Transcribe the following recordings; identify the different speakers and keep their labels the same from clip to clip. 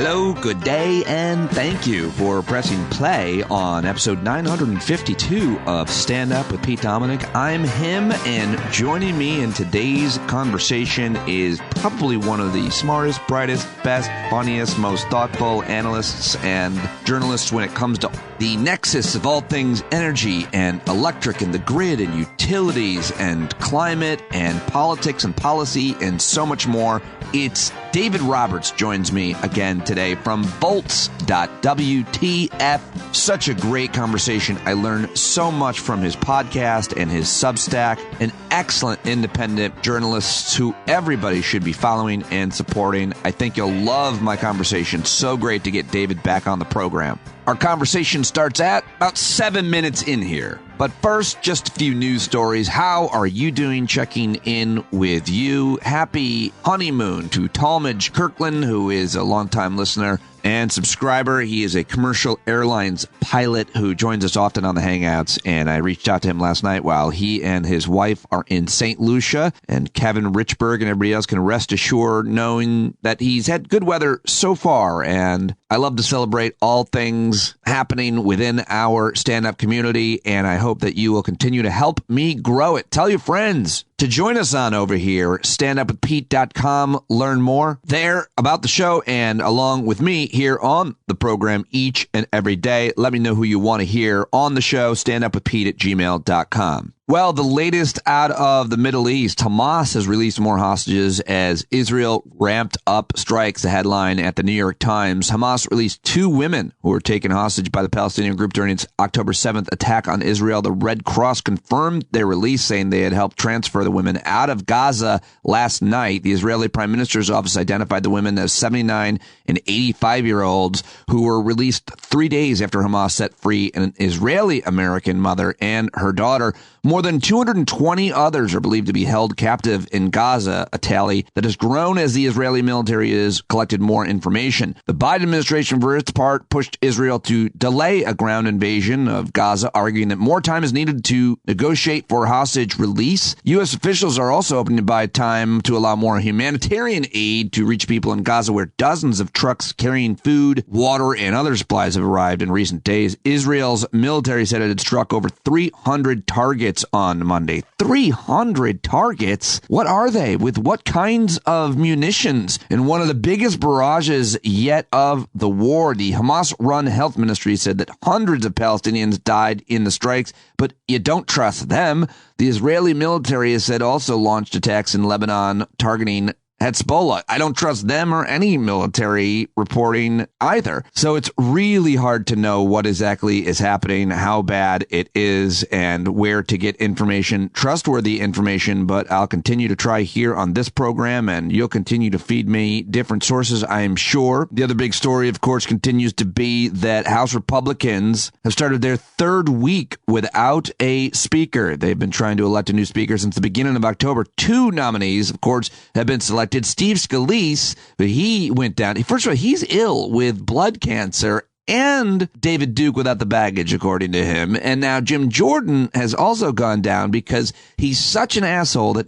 Speaker 1: Hello, good day, and thank you for pressing play on episode 952 of Stand Up with Pete Dominick. I'm him, and joining me in today's conversation is probably one of the smartest, brightest, best, funniest, most thoughtful analysts and journalists when it comes to the nexus of all things energy and electric and the grid and utilities and climate and politics and policy and so much more. It's David Roberts joins me again today from Volts.WTF. Such a great conversation. I learned so much from his podcast and his Substack. An excellent independent journalist who everybody should be following and supporting. I think you'll love my conversation. So great to get David back on the program. Our conversation starts at about 7 minutes in here. But first, just a few news stories. How are you doing? Checking in with you. Happy honeymoon to Talmadge Kirkland, who is a longtime listener and subscriber. He is a commercial airlines pilot who joins us often on the Hangouts, and I reached out to him last night while he and his wife are in St. Lucia, and Kevin Richburg and everybody else can rest assured knowing that he's had good weather so far, and I love to celebrate all things happening within our stand-up community, and I hope that you will continue to help me grow it. Tell your friends to join us on over here, standupwithpete.com. Learn more there about the show and along with me here on the program each and every day. Let me know who you want to hear on the show, standupwithpete@gmail.com. Well, the latest out of the Middle East, Hamas has released more hostages as Israel ramped up strikes. The headline at the New York Times, Hamas released 2 women who were taken hostage by the Palestinian group during its October 7th attack on Israel. The Red Cross confirmed their release, saying they had helped transfer the women out of Gaza last night. The Israeli Prime Minister's office identified the women as 79 and 85-year-olds who were released 3 days after Hamas set free an Israeli-American mother and her daughter. More than 220 others are believed to be held captive in Gaza, a tally that has grown as the Israeli military has collected more information. The Biden administration, for its part, pushed Israel to delay a ground invasion of Gaza, arguing that more time is needed to negotiate for hostage release. U.S. officials are also hoping to buy time to allow more humanitarian aid to reach people in Gaza, where dozens of trucks carrying food, water, and other supplies have arrived in recent days. Israel's military said it had struck over 300 targets on Monday. 300 targets? What are they? With what kinds of munitions? In one of the biggest barrages yet of the war, the Hamas-run health ministry said that hundreds of Palestinians died in the strikes, but you don't trust them. The Israeli military has said also launched attacks in Lebanon targeting Hezbollah. I don't trust them or any military reporting either. So it's really hard to know what exactly is happening, how bad it is, and where to get information, trustworthy information. But I'll continue to try here on this program, and you'll continue to feed me different sources, I am sure. The other big story, of course, continues to be that House Republicans have started their 3rd week without a speaker. They've been trying to elect a new speaker since the beginning of October. 2 nominees, of course, have been selected. Steve Scalise, but he went down. First of all, he's ill with blood cancer, and David Duke without the baggage, according to him. And now Jim Jordan has also gone down because he's such an asshole that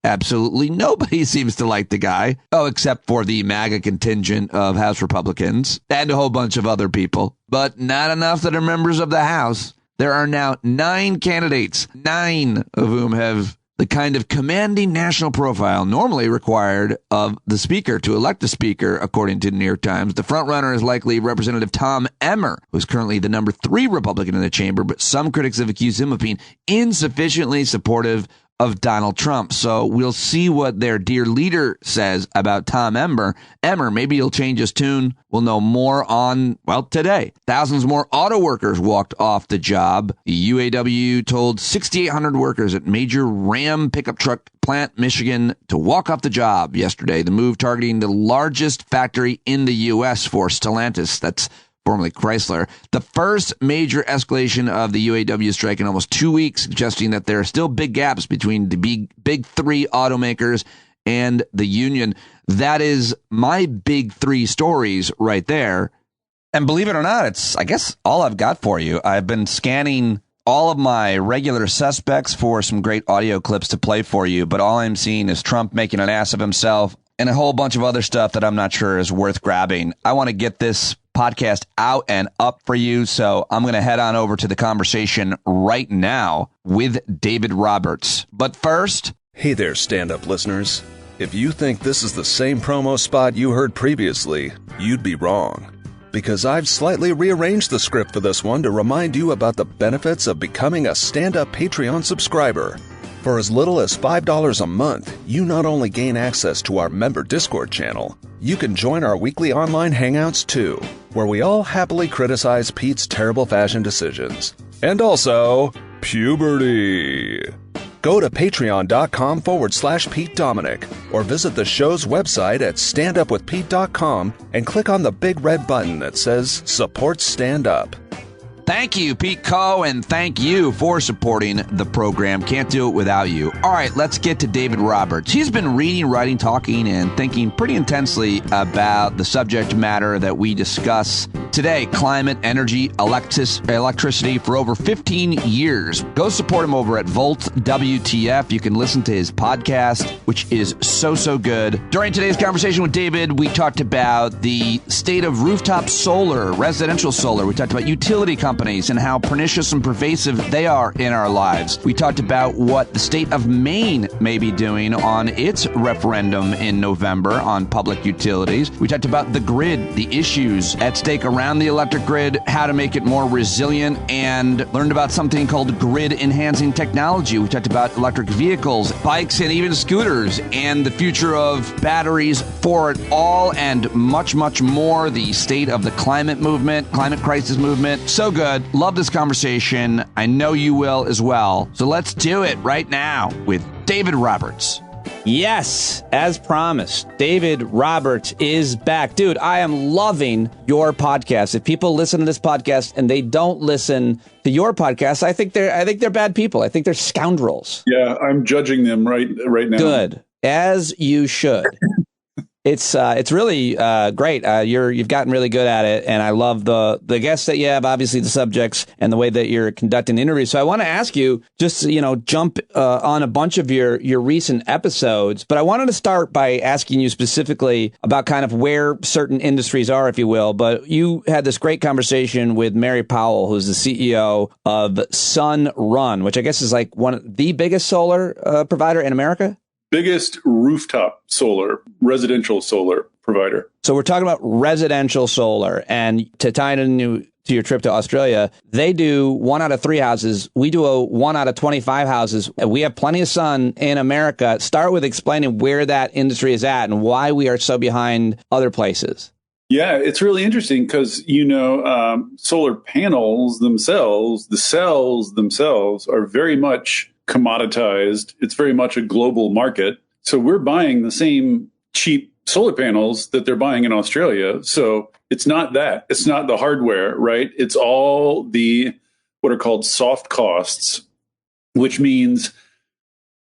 Speaker 1: absolutely nobody seems to like the guy. Oh, except for the MAGA contingent of House Republicans and a whole bunch of other people, but not enough that are members of the House. There are now 9 candidates, 9 of whom have the kind of commanding national profile normally required of the speaker to elect a speaker, according to the New York Times. The frontrunner is likely Representative Tom Emmer, who's currently the number 3 Republican in the chamber, but some critics have accused him of being insufficiently supportive of Donald Trump. So we'll see what their dear leader says about Tom Emmer. Maybe he'll change his tune. We'll know more on, today. Thousands more auto workers walked off the job. The UAW told 6,800 workers at major Ram pickup truck plant, Michigan, to walk off the job yesterday. The move targeting the largest factory in the U.S. for Stellantis. That's formerly Chrysler. The first major escalation of the UAW strike in almost 2 weeks, suggesting that there are still big gaps between the big 3 automakers and the union. That is my big 3 stories right there. And believe it or not, it's, I guess, all I've got for you. I've been scanning all of my regular suspects for some great audio clips to play for you, but all I'm seeing is Trump making an ass of himself, and a whole bunch of other stuff that I'm not sure is worth grabbing. I want to get this podcast out and up for you, so I'm going to head on over to the conversation right now with David Roberts. But first...
Speaker 2: Hey there, stand-up listeners. If you think this is the same promo spot you heard previously, you'd be wrong. Because I've slightly rearranged the script for this one to remind you about the benefits of becoming a stand-up Patreon subscriber. For as little as $5 a month, you not only gain access to our member Discord channel, you can join our weekly online hangouts too, where we all happily criticize Pete's terrible fashion decisions. And also, puberty. Go to patreon.com/Pete Dominic or visit the show's website at standupwithpete.com and click on the big red button that says Support Stand Up.
Speaker 1: Thank you, Pete Coe, and thank you for supporting the program. Can't do it without you. All right, let's get to David Roberts. He's been reading, writing, talking, and thinking pretty intensely about the subject matter that we discuss today, climate, energy, electricity, for over 15 years. Go support him over at Volts.WTF. You can listen to his podcast, which is so good. During today's conversation with David, we talked about the state of rooftop solar, residential solar. We talked about utility companies and how pernicious and pervasive they are in our lives. We talked about what the state of Maine may be doing on its referendum in November on public utilities. We talked about the grid, the issues at stake around the electric grid, how to make it more resilient, and learned about something called grid-enhancing technology. We talked about electric vehicles, bikes, and even scooters, and the future of batteries for it all, and much more. The state of the climate movement, climate crisis movement. So good. Love this conversation. I know you will as well. So let's do it right now with David Roberts. Yes, as promised, David Roberts is back. Dude, I am loving your podcast. If people listen to this podcast and they don't listen to your podcast, I think they're bad people. I think they're scoundrels.
Speaker 3: Yeah, I'm judging them right now.
Speaker 1: Good, as you should. It's really great. You've gotten really good at it, and I love the guests that you have, obviously the subjects, and the way that you're conducting interviews. So I want to ask you, just jump on a bunch of your recent episodes, but I wanted to start by asking you specifically about kind of where certain industries are, if you will. But you had this great conversation with Mary Powell, who's the CEO of Sunrun, which I guess is like one of the biggest solar provider in America.
Speaker 3: Biggest rooftop solar, residential solar provider.
Speaker 1: So we're talking about residential solar, and to tie it into your trip to Australia, they do 1 out of 3 houses. We do a 1 out of 25 houses. We have plenty of sun in America. Start with explaining where that industry is at and why we are so behind other places.
Speaker 3: Yeah, it's really interesting because, solar panels themselves, the cells themselves are very much commoditized. It's very much a global market. So we're buying the same cheap solar panels that they're buying in Australia. So it's not that. It's not the hardware, right? It's all the what are called soft costs, which means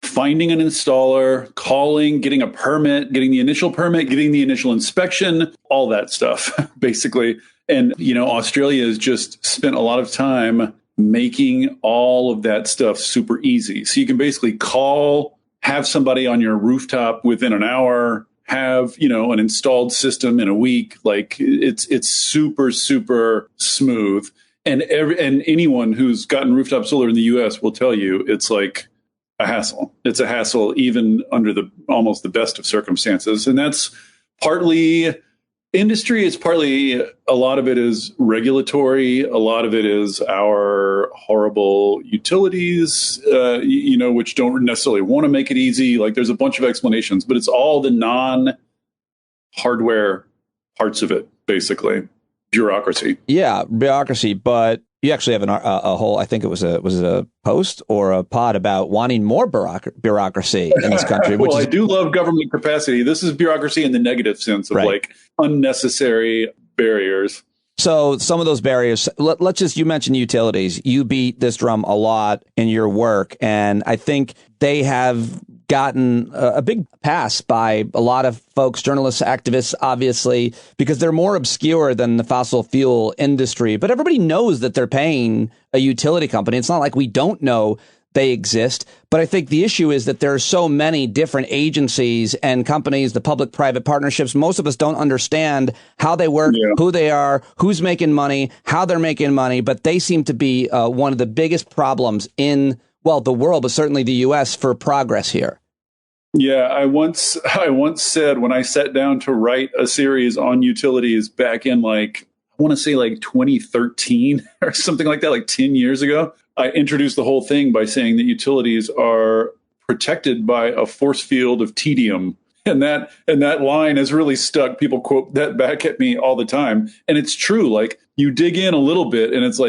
Speaker 3: finding an installer, calling, getting a permit, getting the initial permit, getting the initial inspection, all that stuff, basically. And, Australia has just spent a lot of time making all of that stuff super easy. So you can basically call, have somebody on your rooftop within an hour, have, an installed system in a week. Like it's super smooth. And anyone who's gotten rooftop solar in the US will tell you it's like a hassle. It's a hassle even under almost the best of circumstances. And that's partly industry. It's partly, a lot of it is regulatory. A lot of it is our horrible utilities, which don't necessarily want to make it easy. Like there's a bunch of explanations, but it's all the non-hardware parts of it, basically. Bureaucracy. Yeah, bureaucracy. But you actually have a whole, I think it was a post or a pod about wanting more bureaucracy in this country. Well, I do love government capacity. This is bureaucracy in the negative sense of like unnecessary barriers. So some of those barriers, let's just, you mentioned utilities. You beat this drum a lot in your work, and I think they have gotten a big pass by a lot of folks, journalists, activists, obviously, because they're more obscure than the fossil fuel industry. But everybody knows that they're paying a utility company. It's not like we don't know
Speaker 4: they exist. But I think the issue is that there are so many different agencies and companies, the public-private partnerships. Most of us don't understand how they work, who they are, who's making money, how they're making money. But they seem to be one of the biggest problems in, well, the world, but certainly the U.S. for progress here.
Speaker 3: Yeah, I once said when I sat down to write a series on utilities back in I want to say 2013 or something like that, 10 years ago, I introduced the whole thing by saying that utilities are protected by a force field of tedium. And that line has really stuck. People quote that back at me all the time. And it's true. You dig in a little bit and it's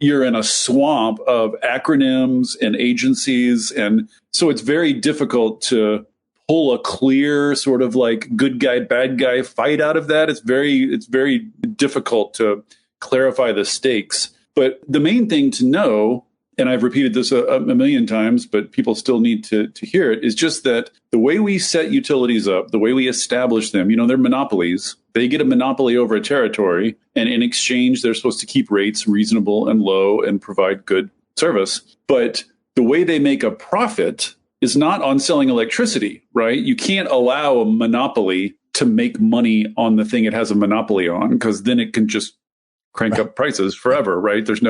Speaker 3: you're in a swamp of acronyms and agencies. And so it's very difficult to pull a clear sort of good guy, bad guy fight out of that. It's very difficult to clarify the stakes. But the main thing to know, and I've repeated this a million times, but people still need to hear it, is just that the way we set utilities up, the way we establish them, they're monopolies. They get a monopoly over a territory, and in exchange, they're supposed to keep rates reasonable and low and provide good service. But the way they make a profit is not on selling electricity, right? You can't allow a monopoly to make money on the thing it has a monopoly on, because then it can just crank up prices forever, right? There's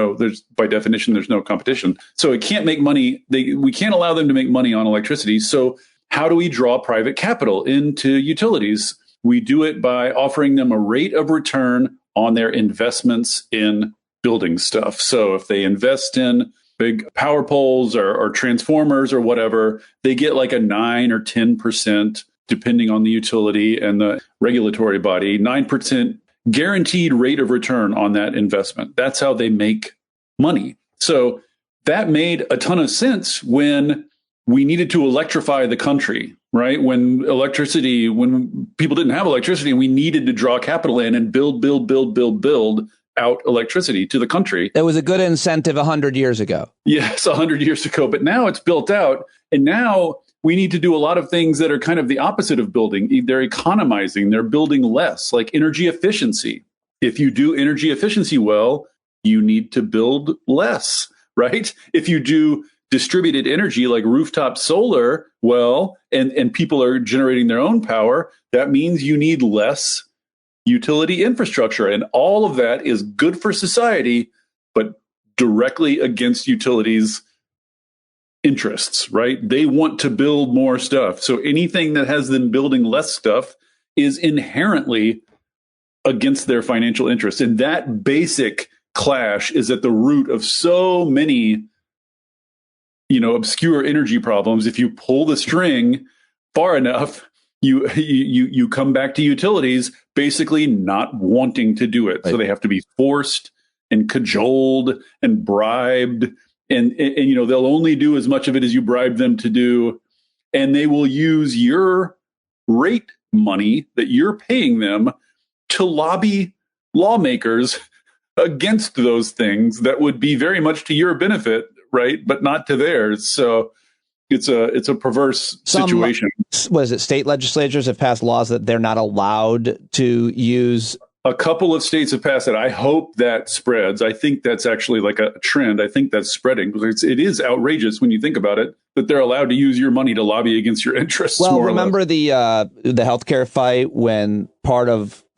Speaker 3: by definition, there's no competition. So it can't make money. We can't allow them to make money on electricity. So how do we draw private capital into utilities? We do it by offering them a rate of return on their investments in building stuff. So if they invest in big power poles or transformers or whatever, they get a 9 or 10%, depending on the utility and the regulatory body, 9% guaranteed rate of return on that investment. That's how they make money. So that made a ton of sense when we needed to electrify the country, right? When people didn't have electricity, we needed to draw capital in and build out electricity to the country.
Speaker 4: It was a good incentive 100 years ago.
Speaker 3: Yes, 100 years ago. But now it's built out. And now we need to do a lot of things that are kind of the opposite of building. They're economizing. They're building less, like energy efficiency. If you do energy efficiency well, you need to build less, right? If you do distributed energy like rooftop solar well, and people are generating their own power, that means you need less utility infrastructure. And all of that is good for society, but directly against utilities' interests, right? They want to build more stuff. So anything that has them building less stuff is inherently against their financial interests. And that basic clash is at the root of so many, obscure energy problems. If you pull the string far enough, you come back to utilities basically not wanting to do it. Right. So they have to be forced and cajoled and bribed. And they'll only do as much of it as you bribe them to do. And they will use your rate money that you're paying them to lobby lawmakers against those things that would be very much to your benefit, right? But not to theirs. So it's a perverse situation.
Speaker 4: State legislatures have passed laws that they're not allowed to use.
Speaker 3: A couple of states have passed it. I hope that spreads. I think that's actually like a trend. I think that's spreading because it is outrageous when you think about it that they're allowed to use your money to lobby against your interests.
Speaker 4: Well, remember the healthcare fight when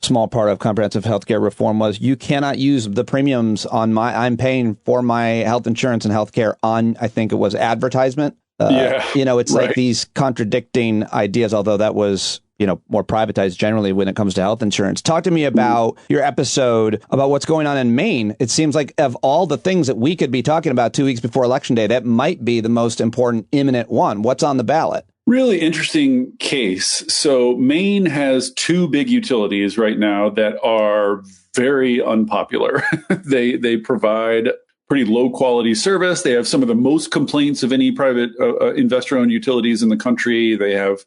Speaker 4: small part of comprehensive healthcare reform was you cannot use the premiums on I'm paying for my health insurance and healthcare on, I think it was advertisement. It's right. Like these contradicting ideas, although that was, more privatized generally when it comes to health insurance. Talk to me about your episode about what's going on in Maine. It seems like of all the things that we could be talking about 2 weeks before Election Day, that might be the most important, imminent one. What's on the ballot?
Speaker 3: Really interesting case. So Maine has two big utilities right now that are very unpopular. They provide pretty low quality service. They have some of the most complaints of any private investor owned utilities in the country. They have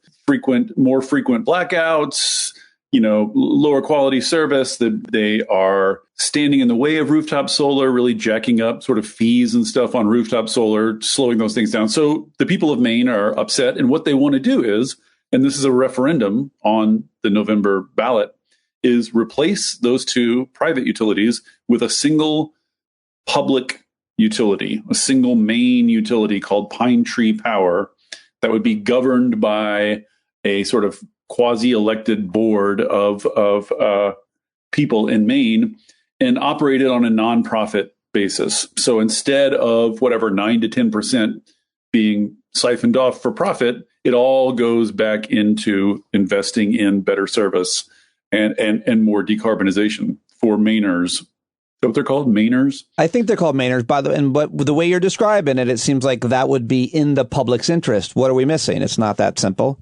Speaker 3: more frequent blackouts, lower quality service. That they are standing in the way of rooftop solar, really jacking up sort of fees and stuff on rooftop solar, slowing those things down. So the people of Maine are upset. And what they want to do is, and this is a referendum on the November ballot, is replace those two private utilities with a single public utility, a single main utility called Pine Tree Power that would be governed by a sort of quasi-elected board of people in Maine and operated on a nonprofit basis. So instead of whatever 9 to 10% being siphoned off for profit, it all goes back into investing in better service and more decarbonization for Mainers. Is that what they're called? Mainers?
Speaker 4: I think they're called Mainers, by the way. But the way you're describing it, it seems like that would be in the public's interest. What are we missing? It's not that simple.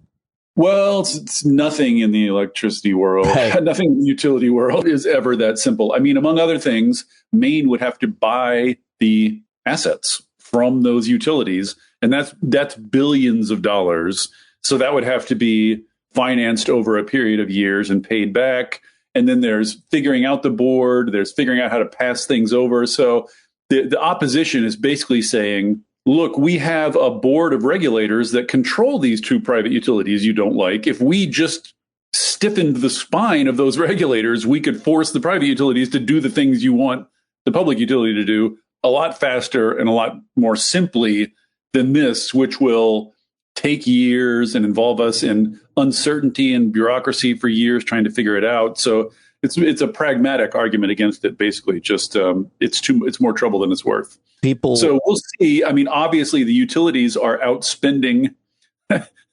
Speaker 3: Well, it's nothing in the electricity world, nothing in the utility world is ever that simple. I mean, among other things, Maine would have to buy the assets from those utilities, and that's billions of dollars. So that would have to be financed over a period of years and paid back. And then there's figuring out the board, there's figuring out how to pass things over. So the opposition is basically saying, look, we have a board of regulators that control these two private utilities you don't like. If we just stiffened the spine of those regulators, we could force the private utilities to do the things you want the public utility to do a lot faster and a lot more simply than this, which will take years and involve us in uncertainty and bureaucracy for years trying to figure it out. So it's a pragmatic argument against it, basically. Just it's more trouble than it's worth. So we'll see. I mean, obviously, the utilities are outspending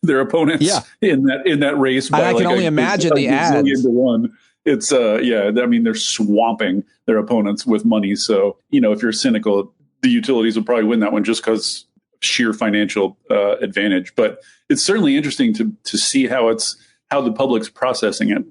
Speaker 3: their opponents in that race. By
Speaker 4: I can only imagine the ads.
Speaker 3: It's I mean, they're swamping their opponents with money. So if you're cynical, the utilities will probably win that one just because sheer financial advantage. But it's certainly interesting to see how the public's processing it.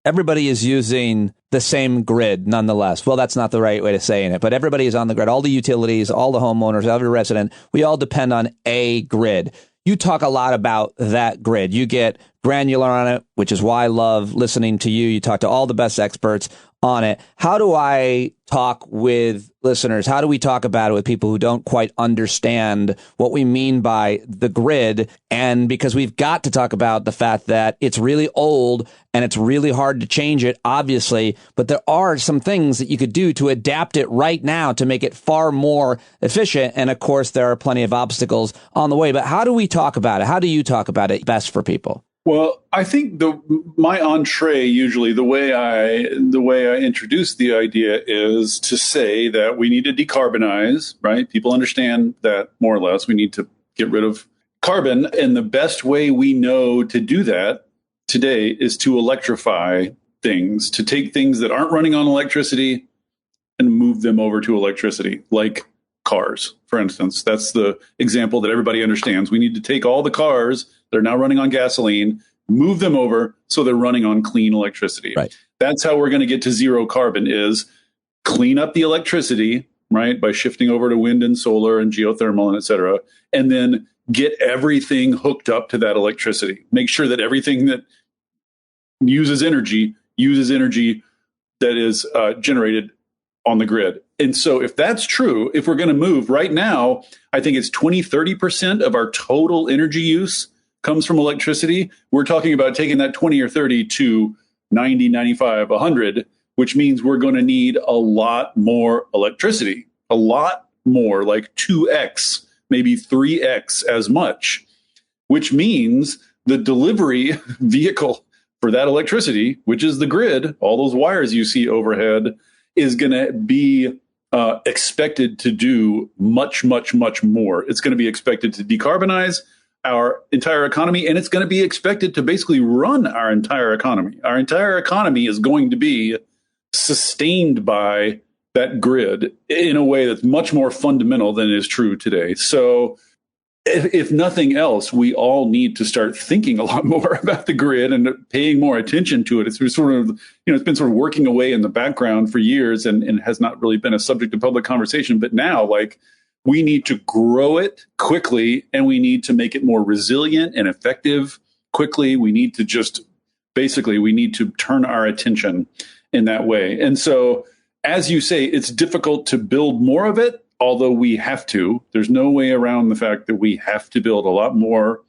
Speaker 4: Everybody is using the same grid nonetheless. Well, that's not the right way to saying it, but everybody is on the grid. All the utilities, all the homeowners, every resident, we all depend on a grid. You talk a lot about that grid. You get granular on it, which is why I love listening to you. You talk to all the best experts on it. How do I talk with listeners? How do we talk about it with people who don't quite understand what we mean by the grid? And because we've got to talk about the fact that it's really old and it's really hard to change it, obviously, but there are some things that you could do to adapt it right now to make it far more efficient. And of course, there are plenty of obstacles on the way. But how do we talk about it? How do you talk about it best for people?
Speaker 3: Well, I think my entree usually the way I introduce the idea is to say that we need to decarbonize, right? People understand that more or less we need to get rid of carbon, and the best way we know to do that today is to electrify things, to take things that aren't running on electricity and move them over to electricity, like cars, for instance. That's the example that everybody understands. We need to take all the cars that are now running on gasoline, move them over so they're running on clean electricity.
Speaker 4: Right.
Speaker 3: That's how we're going to get to zero carbon, is clean up the electricity, right, by shifting over to wind and solar and geothermal and et cetera, and then get everything hooked up to that electricity. Make sure that everything that uses energy that is generated on the grid. And so if that's true, if we're going to move right now, I think it's 20-30% of our total energy use comes from electricity. We're talking about taking that 20 or 30 to 90, 95, 100, which means we're going to need a lot more electricity, a lot more, like 2x, maybe 3x as much, which means the delivery vehicle for that electricity, which is the grid, all those wires you see overhead, is going to be expected to do much, much, much more. It's going to be expected to decarbonize our entire economy, and it's going to be expected to basically run our entire economy. Our entire economy is going to be sustained by that grid in a way that's much more fundamental than is true today. So if nothing else, we all need to start thinking a lot more about the grid and paying more attention to it. It's sort of, it's been sort of working away in the background for years and has not really been a subject of public conversation. But now, we need to grow it quickly, and we need to make it more resilient and effective quickly. We need to turn our attention in that way. And so, as you say, it's difficult to build more of it, although we have to. There's no way around the fact that we have to build a lot more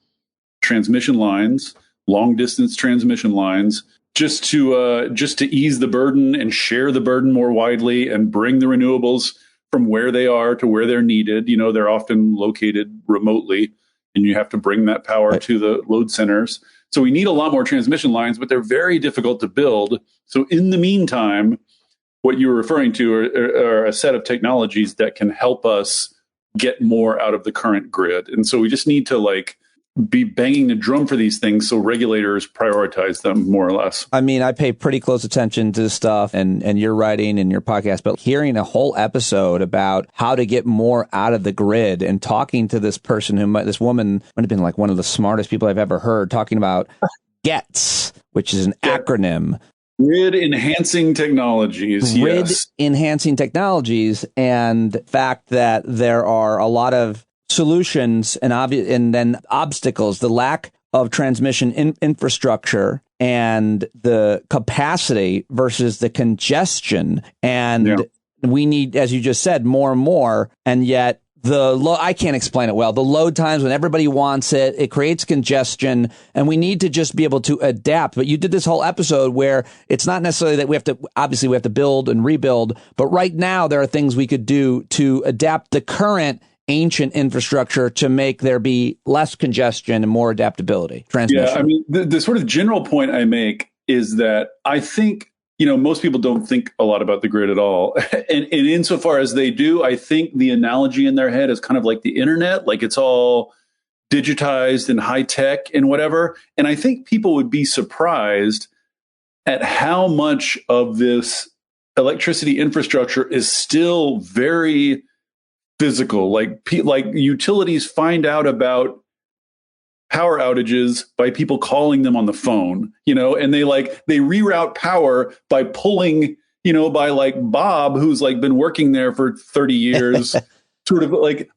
Speaker 3: transmission lines, long distance transmission lines, just to ease the burden and share the burden more widely and bring the renewables from where they are to where they're needed. They're often located remotely, and you have to bring that power to the load centers. So we need a lot more transmission lines, but they're very difficult to build. So in the meantime, what you were referring to are a set of technologies that can help us get more out of the current grid. And so we just need to be banging the drum for these things so regulators prioritize them more or less.
Speaker 4: I mean, I pay pretty close attention to this stuff and your writing and your podcast, but hearing a whole episode about how to get more out of the grid and talking to this person this woman might have been like one of the smartest people I've ever heard, talking about GETS, which is an acronym.
Speaker 3: Grid enhancing technologies.
Speaker 4: Grid enhancing technologies, and the fact that there are a lot of solutions and then obstacles, the lack of transmission infrastructure and the capacity versus the congestion. And we need, as you just said, more and more. And yet I can't explain it well. The load times when everybody wants it, it creates congestion, and we need to just be able to adapt. But you did this whole episode where it's not necessarily that we have to build and rebuild, but right now there are things we could do to adapt the current ancient infrastructure to make there be less congestion and more adaptability. Transmission.
Speaker 3: Yeah, I mean, the sort of general point I make is that I think, most people don't think a lot about the grid at all. And insofar as they do, I think the analogy in their head is kind of like the internet, like it's all digitized and high tech and whatever. And I think people would be surprised at how much of this electricity infrastructure is still very physical. Like utilities find out about power outages by people calling them on the phone, and they reroute power by pulling, by Bob, who's been working there for 30 years, sort of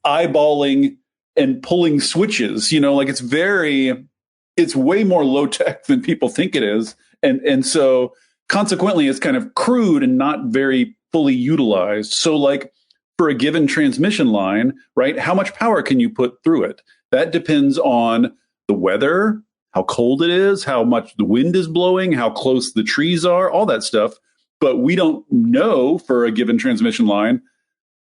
Speaker 3: eyeballing and pulling switches, it's way more low tech than people think it is. And so consequently, it's kind of crude and not very fully utilized. So for a given transmission line, right, how much power can you put through it? That depends on the weather, how cold it is, how much the wind is blowing, how close the trees are, all that stuff. But we don't know for a given transmission line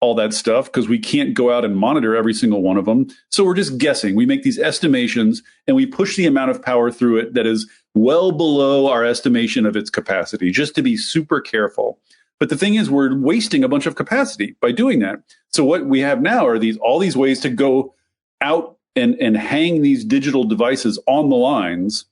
Speaker 3: all that stuff because we can't go out and monitor every single one of them. So we're just guessing. We make these estimations and we push the amount of power through it that is well below our estimation of its capacity, just to be super careful. But the thing is, we're wasting a bunch of capacity by doing that. So what we have now are all these ways to go out and hang these digital devices on the lines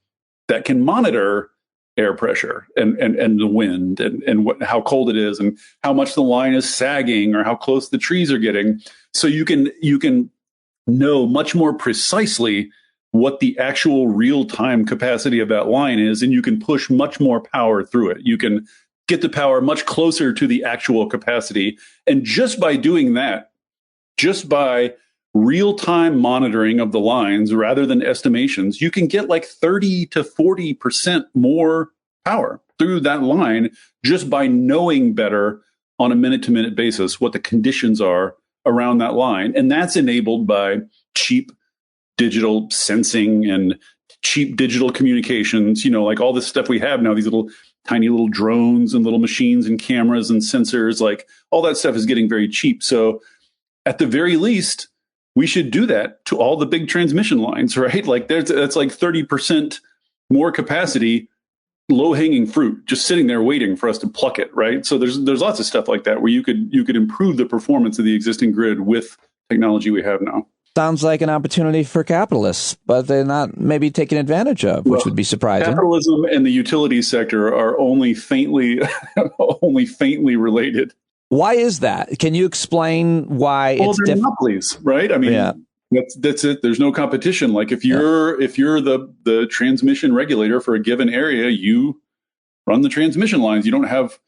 Speaker 3: that can monitor air pressure and the wind and how cold it is and how much the line is sagging or how close the trees are getting. So you can know much more precisely what the actual real-time capacity of that line is, and you can push much more power through it. You can get the power much closer to the actual capacity. And just by doing that, just by real-time monitoring of the lines rather than estimations, you can get 30 to 40% more power through that line just by knowing better on a minute-to-minute basis what the conditions are around that line. And that's enabled by cheap digital sensing and cheap digital communications, all this stuff we have now, these tiny little drones and little machines and cameras and sensors, all that stuff is getting very cheap. So at the very least, we should do that to all the big transmission lines, right? That's 30% more capacity, low-hanging fruit, just sitting there waiting for us to pluck it, right? So there's lots of stuff like that where you could improve the performance of the existing grid with technology we have now.
Speaker 4: Sounds like an opportunity for capitalists, but they're not maybe taking advantage of, which would be surprising.
Speaker 3: Capitalism and the utility sector are only faintly related.
Speaker 4: Why is that? Can you explain why it's
Speaker 3: different? Monopolies, right? I mean, that's it. There's no competition. If you're the transmission regulator for a given area, you run the transmission lines. You don't have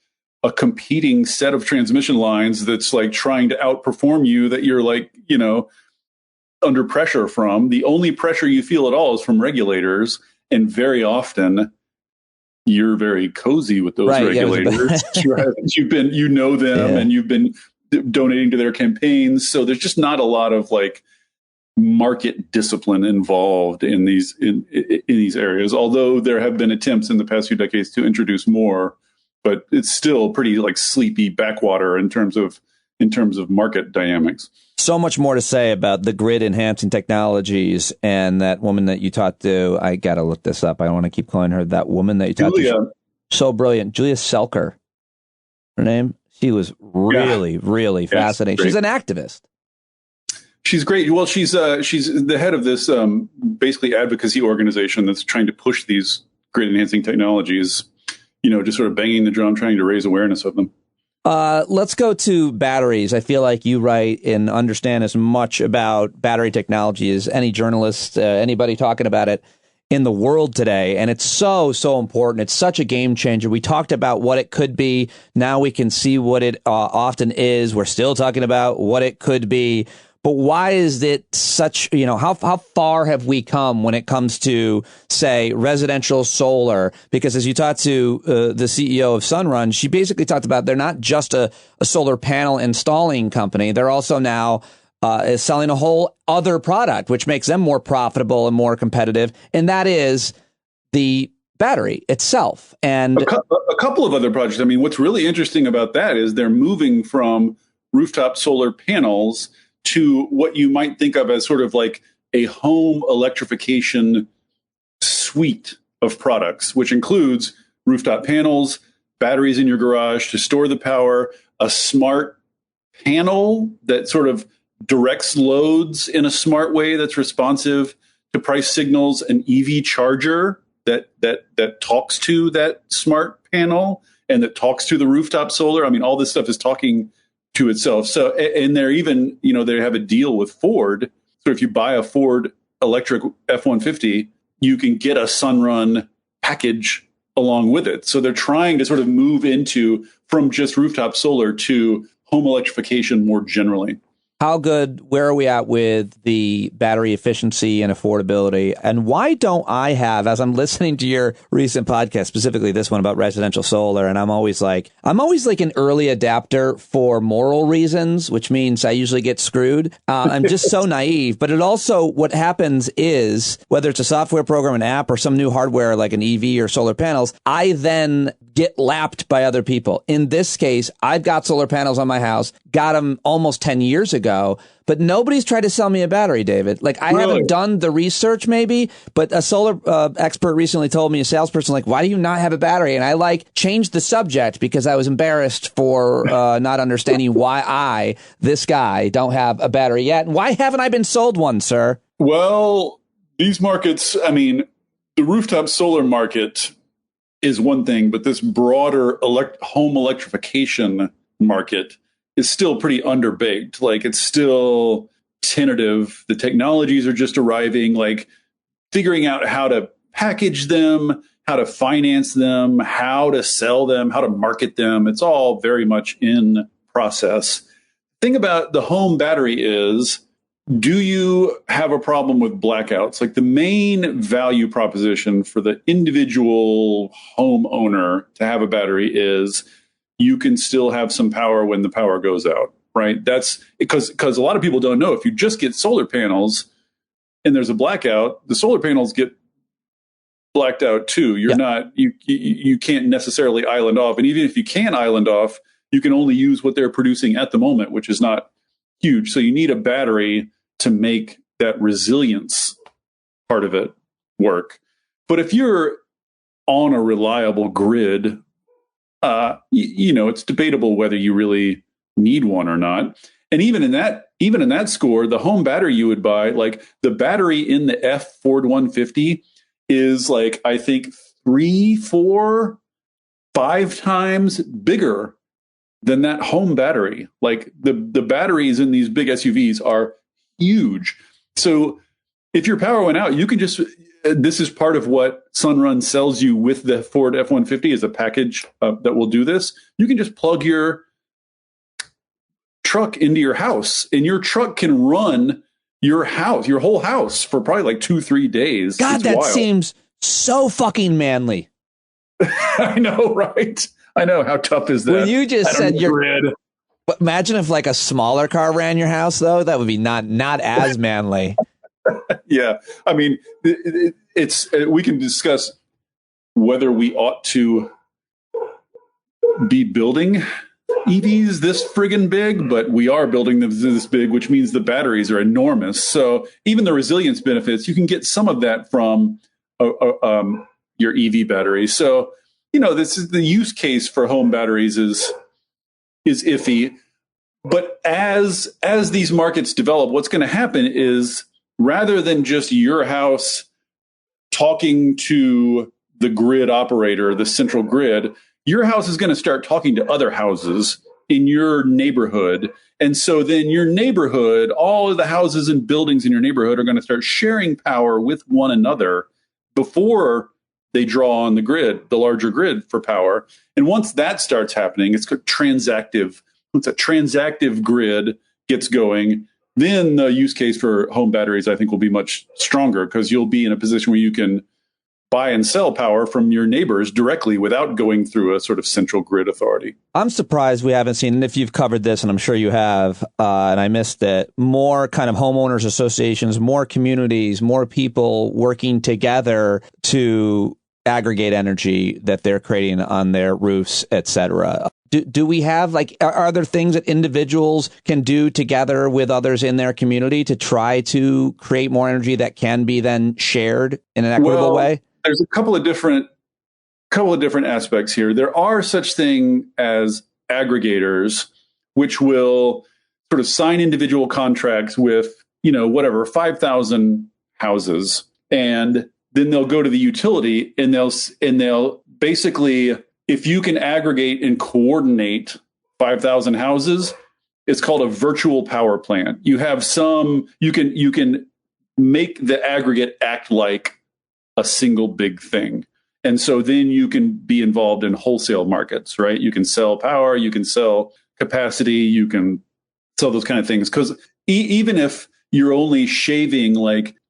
Speaker 3: a competing set of transmission lines that's trying to outperform you, that you're under pressure from. The only pressure you feel at all is from regulators, and very often you're very cozy with those regulators. You know them, and you've been donating to their campaigns. So there's just not a lot of market discipline involved in these areas. Although there have been attempts in the past few decades to introduce more, but it's still pretty sleepy backwater in terms of in terms of market dynamics.
Speaker 4: So much more to say about the grid enhancing technologies and that woman that you talked to. I got to look this up. I don't want to keep calling her that woman that you talked to. So brilliant. Julia Selker, her name. She was really fascinating. She's an activist.
Speaker 3: She's great. Well, she's the head of this basically advocacy organization that's trying to push these grid enhancing technologies, just sort of banging the drum, trying to raise awareness of them.
Speaker 4: Let's go to batteries. I feel like you write and understand as much about battery technology as any journalist, anybody talking about it in the world today. And it's so important. It's such a game changer. We talked about what it could be. Now we can see what it often is. We're still talking about what it could be. But why is it such, how far have we come when it comes to, say, residential solar? Because as you talked to the CEO of Sunrun, she basically talked about they're not just a solar panel installing company. They're also now selling a whole other product, which makes them more profitable and more competitive. And that is the battery itself. And
Speaker 3: a couple of other projects. I mean, what's really interesting about that is they're moving from rooftop solar panels to what you might think of as sort of like a home electrification suite of products, which includes rooftop panels, batteries in your garage to store the power, a smart panel that sort of directs loads in a smart way that's responsive to price signals, an EV charger that talks to that smart panel and that talks to the rooftop solar. I mean, all this stuff is talking to itself. So, and they're even, they have a deal with Ford. So if you buy a Ford electric F-150, you can get a Sunrun package along with it. So they're trying to sort of move from just rooftop solar to home electrification more generally.
Speaker 4: Where are we at with the battery efficiency and affordability? And why don't I have, as I'm listening to your recent podcast, specifically this one about residential solar, and I'm always like an early adapter for moral reasons, which means I usually get screwed. I'm just so naive. But it also, what happens is, whether it's a software program, an app, or some new hardware like an EV or solar panels, I then get lapped by other people. In this case, I've got solar panels on my house, got them almost 10 years ago, but nobody's tried to sell me a battery, David. Like, I haven't done the research maybe, but a solar expert recently told me, a salesperson, like, why do you not have a battery? And I changed the subject because I was embarrassed for not understanding why this guy, don't have a battery yet. And why haven't I been sold one, sir?
Speaker 3: Well, these markets, I mean, the rooftop solar market is one thing, but this broader home electrification market is still pretty underbaked. Like, it's still tentative. The technologies are just arriving, like figuring out how to package them, how to finance them, how to sell them, how to market them. It's all very much in process. The thing about the home battery is, do you have a problem with blackouts? Like, the main value proposition for the individual homeowner to have a battery is you can still have some power when the power goes out, right? That's because a lot of people don't know, if you just get solar panels and there's a blackout, the solar panels get blacked out too. You can't necessarily island off. And even if you can island off, you can only use what they're producing at the moment, which is not huge. So you need a battery to make that resilience part of it work. But if you're on a reliable grid, it's debatable whether you really need one or not. And even in that score, the home battery you would buy, like the battery in the Ford 150 is like, I think 3, 4, 5 times bigger than that home battery. Like the batteries in these big SUVs are huge. So if your power went out, you can just, this is part of what Sunrun sells you with the Ford F-150 as a package that will do this. You can just plug your truck into your house, and your truck can run your whole house for probably like 2-3 days.
Speaker 4: God,
Speaker 3: it's
Speaker 4: that
Speaker 3: wild.
Speaker 4: Seems so fucking manly.
Speaker 3: I know, right? I know. How tough is that?
Speaker 4: When you just said your grid. But imagine if like a smaller car ran your house, though. That would be not as manly.
Speaker 3: Yeah, I mean, it's we can discuss whether we ought to be building EVs this friggin' big, but we are building them this big, which means the batteries are enormous. So even the resilience benefits, you can get some of that from your EV battery. So, this is the use case for home batteries is iffy. But as these markets develop, what's going to happen is rather than just your house talking to the grid operator, the central grid, your house is going to start talking to other houses in your neighborhood. And so then your neighborhood, all of the houses and buildings in your neighborhood are going to start sharing power with one another before they draw on the grid, the larger grid for power. And once that starts happening, it's transactive. Once a transactive grid gets going, then the use case for home batteries, I think, will be much stronger because you'll be in a position where you can buy and sell power from your neighbors directly without going through a sort of central grid authority.
Speaker 4: I'm surprised we haven't seen, and if you've covered this, and I'm sure you have, and I missed it, more kind of homeowners associations, more communities, more people working together to aggregate energy that they're creating on their roofs, et cetera. Do we have, are there things that individuals can do together with others in their community to try to create more energy that can be then shared in an equitable way?
Speaker 3: There's a couple of different aspects here. There are such thing as aggregators, which will sort of sign individual contracts with, 5,000 houses, and then they'll go to the utility and they'll basically, if you can aggregate and coordinate 5,000 houses, it's called a virtual power plant. You have you can make the aggregate act like a single big thing. And so then you can be involved in wholesale markets, right? You can sell power, you can sell capacity, you can sell those kind of things. Because even if you're only shaving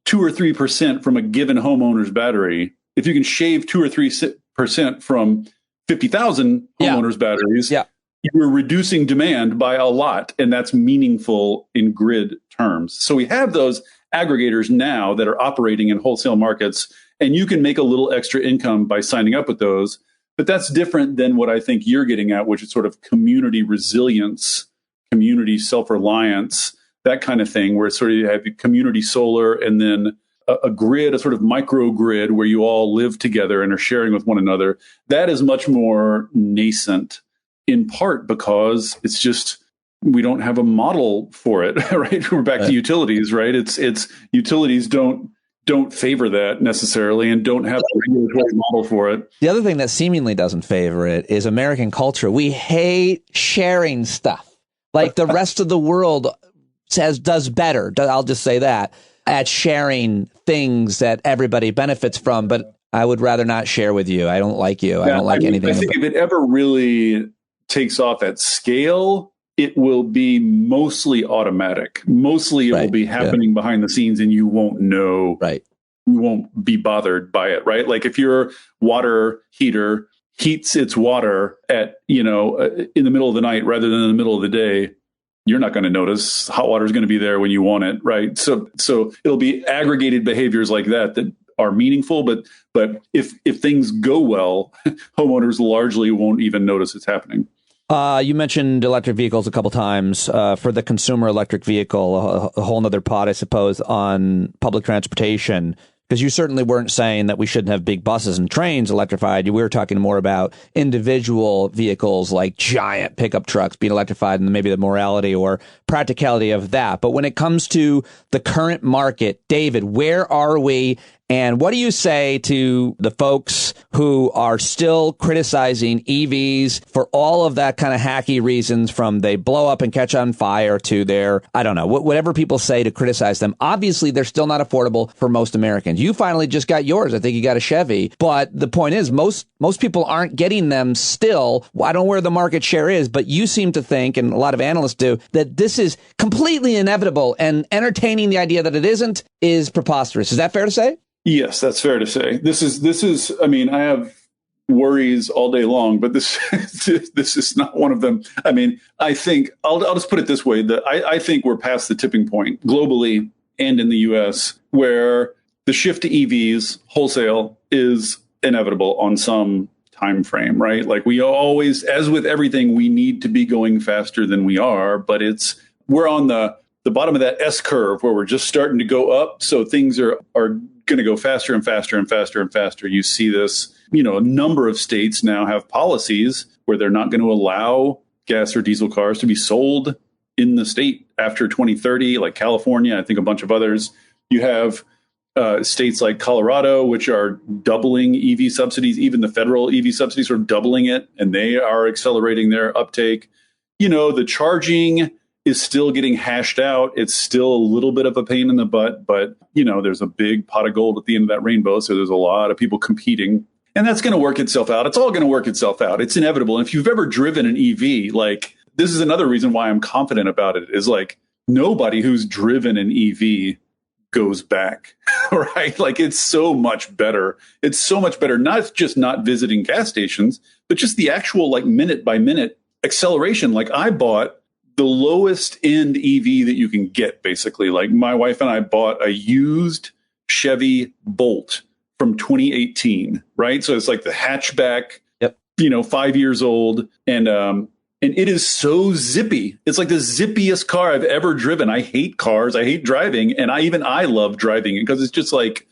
Speaker 3: 2 or 3% from a given homeowner's battery, if you can shave 2 or 3% from 50,000 homeowners' batteries, you're reducing demand by a lot. And that's meaningful in grid terms. So we have those aggregators now that are operating in wholesale markets, and you can make a little extra income by signing up with those. But that's different than what I think you're getting at, which is sort of community resilience, community self-reliance, that kind of thing, where it's sort of you have community solar and then a grid, a sort of micro grid where you all live together and are sharing with one another. That is much more nascent, in part because it's just we don't have a model for it, right? We're back to utilities, right? It's utilities don't favor that necessarily and don't have a regulatory model for it.
Speaker 4: The other thing that seemingly doesn't favor it is American culture. We hate sharing stuff. Like the rest of the world does better. I'll just say that, at sharing things that everybody benefits from, but I would rather not share with you. I don't like you. I don't like anything.
Speaker 3: I think if it ever really takes off at scale, it will be mostly automatic. Mostly it will be happening behind the scenes and you won't know.
Speaker 4: Right.
Speaker 3: You won't be bothered by it, right? Like if your water heater heats its water at, in the middle of the night rather than in the middle of the day, you're not going to notice. Hot water is going to be there when you want it, right? So it'll be aggregated behaviors like that are meaningful. But if things go well, homeowners largely won't even notice it's happening.
Speaker 4: You mentioned electric vehicles a couple times. For the consumer electric vehicle, a whole nother pod, I suppose, on public transportation. Because you certainly weren't saying that we shouldn't have big buses and trains electrified. We were talking more about individual vehicles like giant pickup trucks being electrified and maybe the morality or practicality of that. But when it comes to the current market, David, where are we? And what do you say to the folks who are still criticizing EVs for all of that kind of hacky reasons, from they blow up and catch on fire to their, I don't know, whatever people say to criticize them? Obviously, they're still not affordable for most Americans. You finally just got yours. I think you got a Chevy. But the point is, most people aren't getting them still. I don't know where the market share is, but you seem to think, and a lot of analysts do, that this is completely inevitable, and entertaining the idea that it isn't is preposterous. Is that fair to say?
Speaker 3: Yes, that's fair to say. This is. I mean, I have worries all day long, but this is not one of them. I mean, I think I'll just put it this way: that I think we're past the tipping point globally and in the U.S. where the shift to EVs wholesale is inevitable on some time frame, right? Like we always, as with everything, we need to be going faster than we are, but we're on the bottom of that S curve where we're just starting to go up. So things are going to go faster and faster and faster and faster. You see this, a number of states now have policies where they're not going to allow gas or diesel cars to be sold in the state after 2030, like California, I think a bunch of others. You have states like Colorado, which are doubling EV subsidies. Even the federal EV subsidies are doubling it, and they are accelerating their uptake. The charging is still getting hashed out. It's still a little bit of a pain in the butt, but, there's a big pot of gold at the end of that rainbow. So there's a lot of people competing, and that's going to work itself out. It's all going to work itself out. It's inevitable. And if you've ever driven an EV, like, this is another reason why I'm confident about it, is like nobody who's driven an EV goes back, right? Like it's so much better. It's so much better, not just not visiting gas stations, but just the actual like minute by minute acceleration. Like I bought the lowest end EV that you can get, basically. Like my wife and I bought a used Chevy Bolt from 2018, right? So it's like the hatchback, 5 years old. And it is so zippy. It's like the zippiest car I've ever driven. I hate cars. I hate driving. And I love driving because it's just like,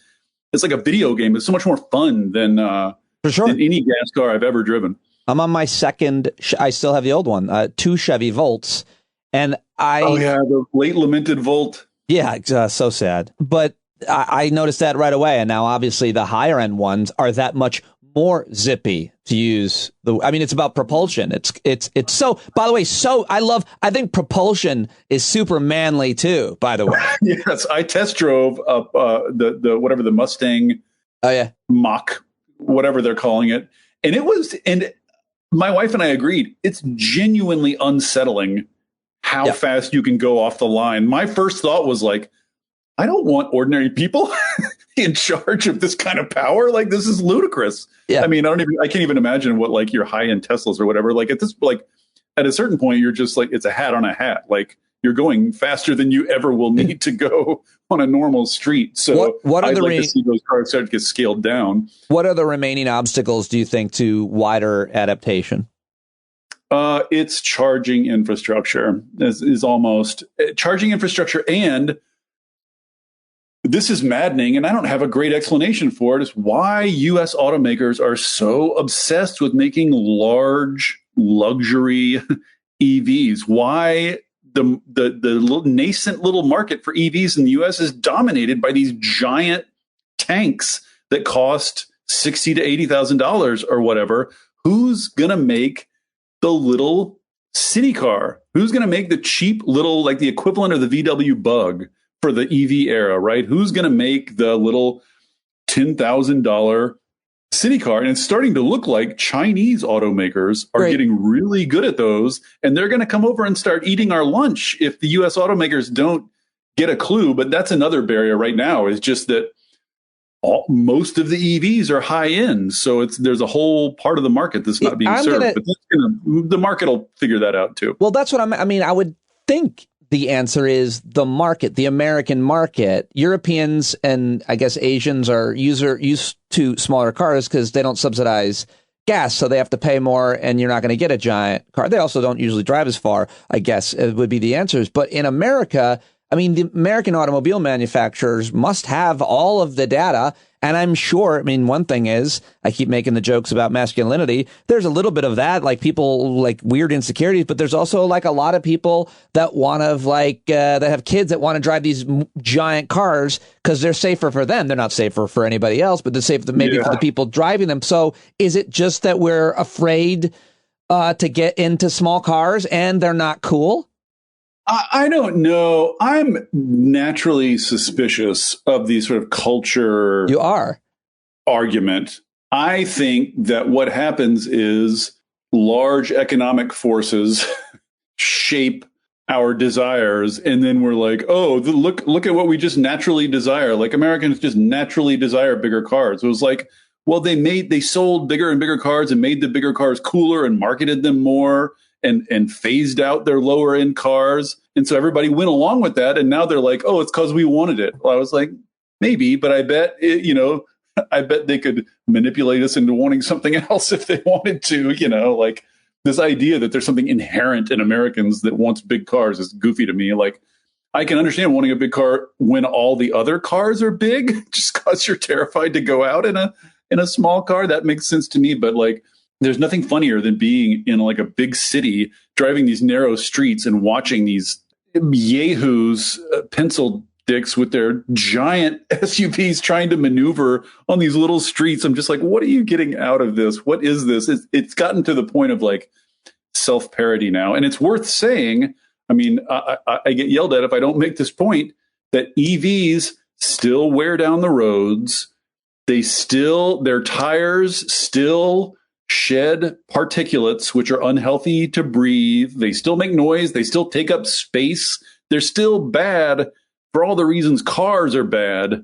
Speaker 3: it's like a video game. It's so much more fun than,
Speaker 4: for sure,
Speaker 3: than any gas car I've ever driven.
Speaker 4: I'm on my second. I still have the old one, 2 Chevy Volts. And
Speaker 3: the late lamented Volt.
Speaker 4: Yeah, so sad. But I noticed that right away. And now obviously the higher end ones are that much more zippy to use. It's about propulsion. It's so, by the way, I think propulsion is super manly too, by the way.
Speaker 3: Yes. I test drove the Mustang.
Speaker 4: Oh yeah.
Speaker 3: Mach, whatever they're calling it. And my wife and I agreed, it's genuinely unsettling how fast you can go off the line. My first thought was like, I don't want ordinary people in charge of this kind of power. Like, this is ludicrous. Yeah. I mean, I can't even imagine what like your high end Teslas or whatever. Like at a certain point, you're just like, it's a hat on a hat. Like you're going faster than you ever will need to go on a normal street. So I'd like to see those cars start to get scaled down.
Speaker 4: What are the remaining obstacles, do you think, to wider adaptation?
Speaker 3: It's charging infrastructure is almost charging infrastructure. And this is maddening, and I don't have a great explanation for it, is why U.S. automakers are so obsessed with making large luxury EVs. Why the nascent little market for EVs in the U.S. is dominated by these giant tanks that cost $60,000 to $80,000 or whatever. Who's going to make the little city car? Who's going to make the cheap little, like the equivalent of the VW Bug for the EV era, right? Who's going to make the little $10,000 city car? And it's starting to look like Chinese automakers are getting really good at those. And they're going to come over and start eating our lunch if the U.S. automakers don't get a clue. But that's another barrier right now, is just that most of the EVs are high end. So there's a whole part of the market that's not being served. But the market will figure that out too.
Speaker 4: Well, that's what I would think the answer is the market, the American market. Europeans and I guess Asians are used to smaller cars because they don't subsidize gas, so they have to pay more, and you're not going to get a giant car. They also don't usually drive as far, I guess, would be the answers. But in America, the American automobile manufacturers must have all of the data. And I'm sure, one thing is, I keep making the jokes about masculinity. There's a little bit of that, like people like weird insecurities, but there's also like a lot of people that want to that have kids that want to drive these giant cars because they're safer for them. They're not safer for anybody else, but they're safer for the people driving them. So is it just that we're afraid to get into small cars and they're not cool?
Speaker 3: I don't know. I'm naturally suspicious of the sort of culture argument. I think that what happens is large economic forces shape our desires, and then we're like, oh, look at what we just naturally desire. Like Americans just naturally desire bigger cars. It was like, well, they sold bigger and bigger cars and made the bigger cars cooler and marketed them more and phased out their lower end cars. And so everybody went along with that. And now they're like, oh, it's because we wanted it. Well, I was like, maybe, but I bet, I bet they could manipulate us into wanting something else if they wanted to, like this idea that there's something inherent in Americans that wants big cars is goofy to me. Like, I can understand wanting a big car when all the other cars are big, just because you're terrified to go out in a small car. That makes sense to me. But like, there's nothing funnier than being in like a big city, driving these narrow streets and watching these yahoos, pencil dicks with their giant SUVs trying to maneuver on these little streets. I'm just like, what are you getting out of this? What is this? It's gotten to the point of like self-parody now. And it's worth saying, I mean, I get yelled at if I don't make this point, that EVs still wear down the roads. Their tires still shed particulates, which are unhealthy to breathe. They still make noise. They still take up space. They're still bad for all the reasons cars are bad,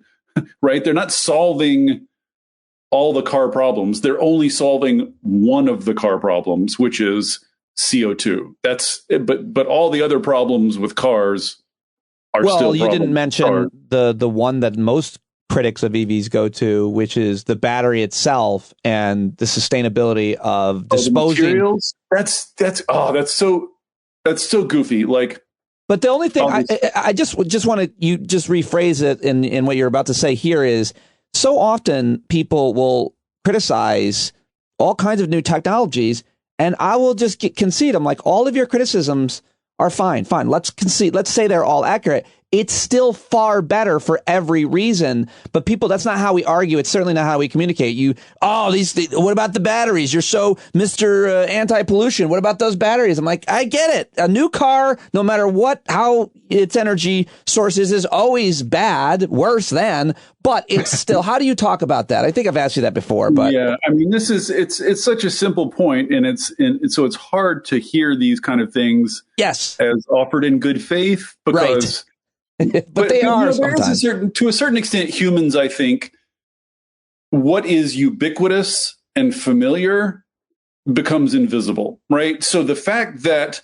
Speaker 3: right? They're not solving all the car problems. They're only solving one of the car problems, which is CO2. But all the other problems with cars are still problems.
Speaker 4: Well, you didn't mention the one that most critics of EVs go to, which is the battery itself and the sustainability of disposing.
Speaker 3: The materials? That's so goofy. Like,
Speaker 4: but the only thing I just want to you just rephrase it in what you're about to say here is, so often people will criticize all kinds of new technologies, and I will just concede. I'm like, all of your criticisms are fine. Let's concede. Let's say they're all accurate. It's still far better for every reason. But people, that's not how we argue. It's certainly not how we communicate. What about the batteries? You're so Mr. Anti-pollution. What about those batteries? I'm like, I get it. A new car, no matter how its energy source is always bad, worse than, but it's still, how do you talk about that? I think I've asked you that before, but
Speaker 3: yeah, I mean, it's such a simple point, and so it's hard to hear these kind of things as offered in good faith, because
Speaker 4: but they are sometimes.
Speaker 3: To a certain extent, humans, I think, what is ubiquitous and familiar becomes invisible, right? So the fact that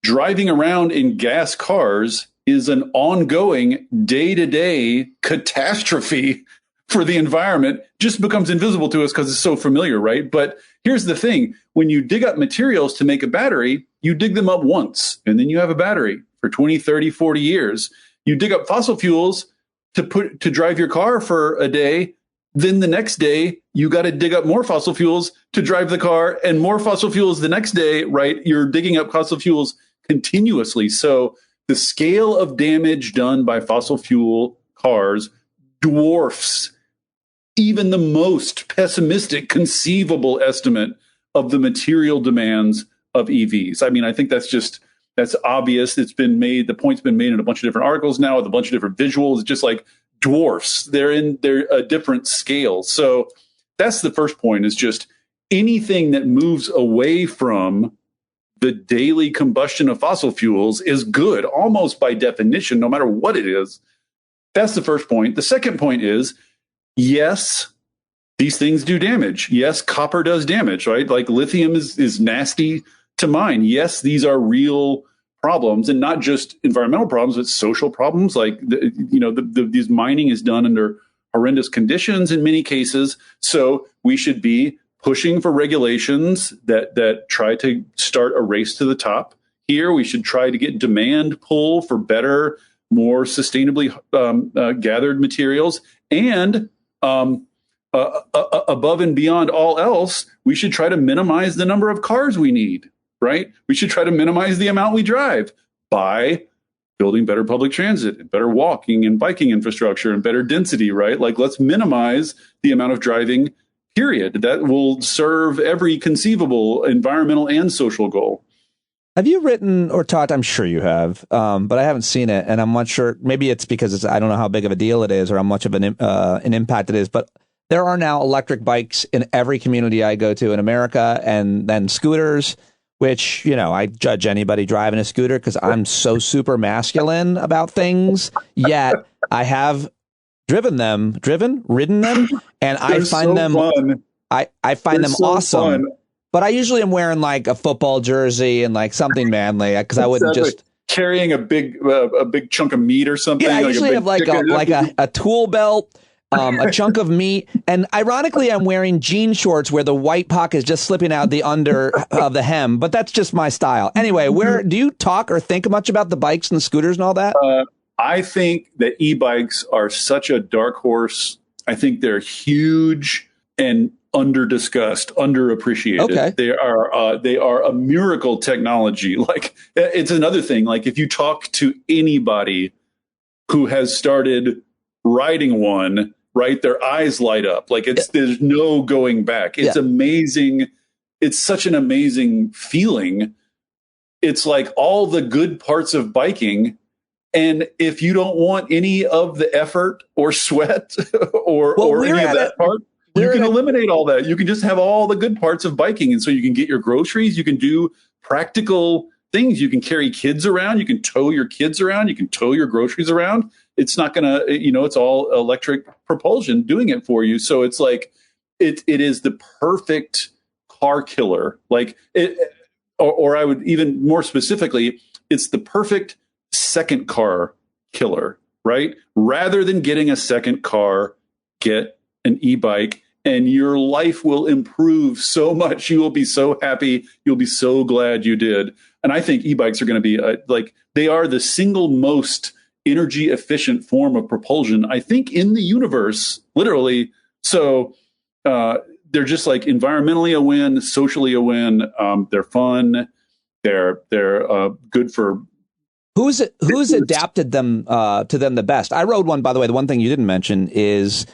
Speaker 3: driving around in gas cars is an ongoing day-to-day catastrophe for the environment just becomes invisible to us because it's so familiar, right? But here's the thing. When you dig up materials to make a battery, you dig them up once, and then you have a battery for 20, 30, 40 years. You dig up fossil fuels to drive your car for a day. Then the next day, you got to dig up more fossil fuels to drive the car, and more fossil fuels the next day, right? You're digging up fossil fuels continuously. So the scale of damage done by fossil fuel cars dwarfs even the most pessimistic conceivable estimate of the material demands of EVs. I mean, I think that's obvious. It's been made. The point's been made in a bunch of different articles now with a bunch of different visuals. It's just like dwarfs. They're a different scale. So that's the first point, is just anything that moves away from the daily combustion of fossil fuels is good, almost by definition, no matter what it is. That's the first point. The second point is, yes, these things do damage. Yes, copper does damage, right? Like lithium is nasty to mine. Yes, these are real problems, and not just environmental problems, but social problems. Like, these mining is done under horrendous conditions in many cases. So we should be pushing for regulations that try to start a race to the top. Here, we should try to get demand pull for better, more sustainably gathered materials. And above and beyond all else, we should try to minimize the number of cars we need, right? We should try to minimize the amount we drive by building better public transit and better walking and biking infrastructure and better density, right? Like, let's minimize the amount of driving, period. That will serve every conceivable environmental and social goal.
Speaker 4: Have you written or taught? I'm sure you have, but I haven't seen it, and I'm not sure. Maybe it's because I don't know how big of a deal it is or how much of an impact it is. But there are now electric bikes in every community I go to in America, and then scooters, which, I judge anybody driving a scooter because I'm so super masculine about things. Yet I have ridden them, and I find them fun. I find them so awesome. Fun. But I usually am wearing like a football jersey and like something manly, because I wouldn't just
Speaker 3: carrying a big chunk of meat or something.
Speaker 4: Yeah, I usually have like a tool belt, a chunk of meat. And ironically, I'm wearing jean shorts where the white pocket is just slipping out the under of the hem. But that's just my style. Anyway, where do you talk or think much about the bikes and the scooters and all that?
Speaker 3: I think that e-bikes are such a dark horse. I think they're huge and under-discussed, underappreciated.
Speaker 4: Okay.
Speaker 3: They are a miracle technology. Like, it's another thing. Like, if you talk to anybody who has started riding one, right, their eyes light up. Like, there's no going back. It's amazing. It's such an amazing feeling. It's like all the good parts of biking. And if you don't want any of the effort or sweat or any of that part, you can eliminate all that. You can just have all the good parts of biking. And so you can get your groceries. You can do practical things. You can carry kids around. You can tow your kids around. You can tow your groceries around. It's not going to, it's all electric propulsion doing it for you. So it's like, it is the perfect car killer. Like it, or I would even more specifically, it's the perfect second car killer, right? Rather than getting a second car, get an e-bike and your life will improve so much. You will be so happy. You'll be so glad you did. And I think e-bikes are going to be they are the single most energy efficient form of propulsion, I think, in the universe, literally. So they're just like environmentally a win, socially a win. They're fun. They're good for.
Speaker 4: Who's adapted them to them the best? I rode one, by the way. The one thing you didn't mention is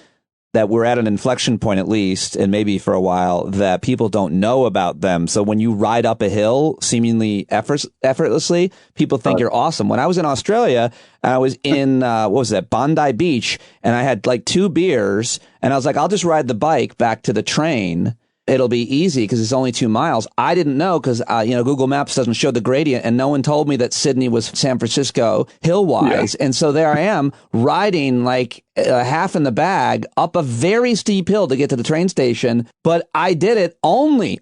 Speaker 4: that we're at an inflection point, at least, and maybe for a while, that people don't know about them. So when you ride up a hill, seemingly effortlessly, people think you're awesome. When I was in Australia, I was in, Bondi Beach, and I had like 2 beers, and I was like, I'll just ride the bike back to the train. It'll be easy because it's only 2 miles. I didn't know because, Google Maps doesn't show the gradient, and no one told me that Sydney was San Francisco hill-wise. Yeah. And so there I am riding like half in the bag up a very steep hill to get to the train station. But I did it only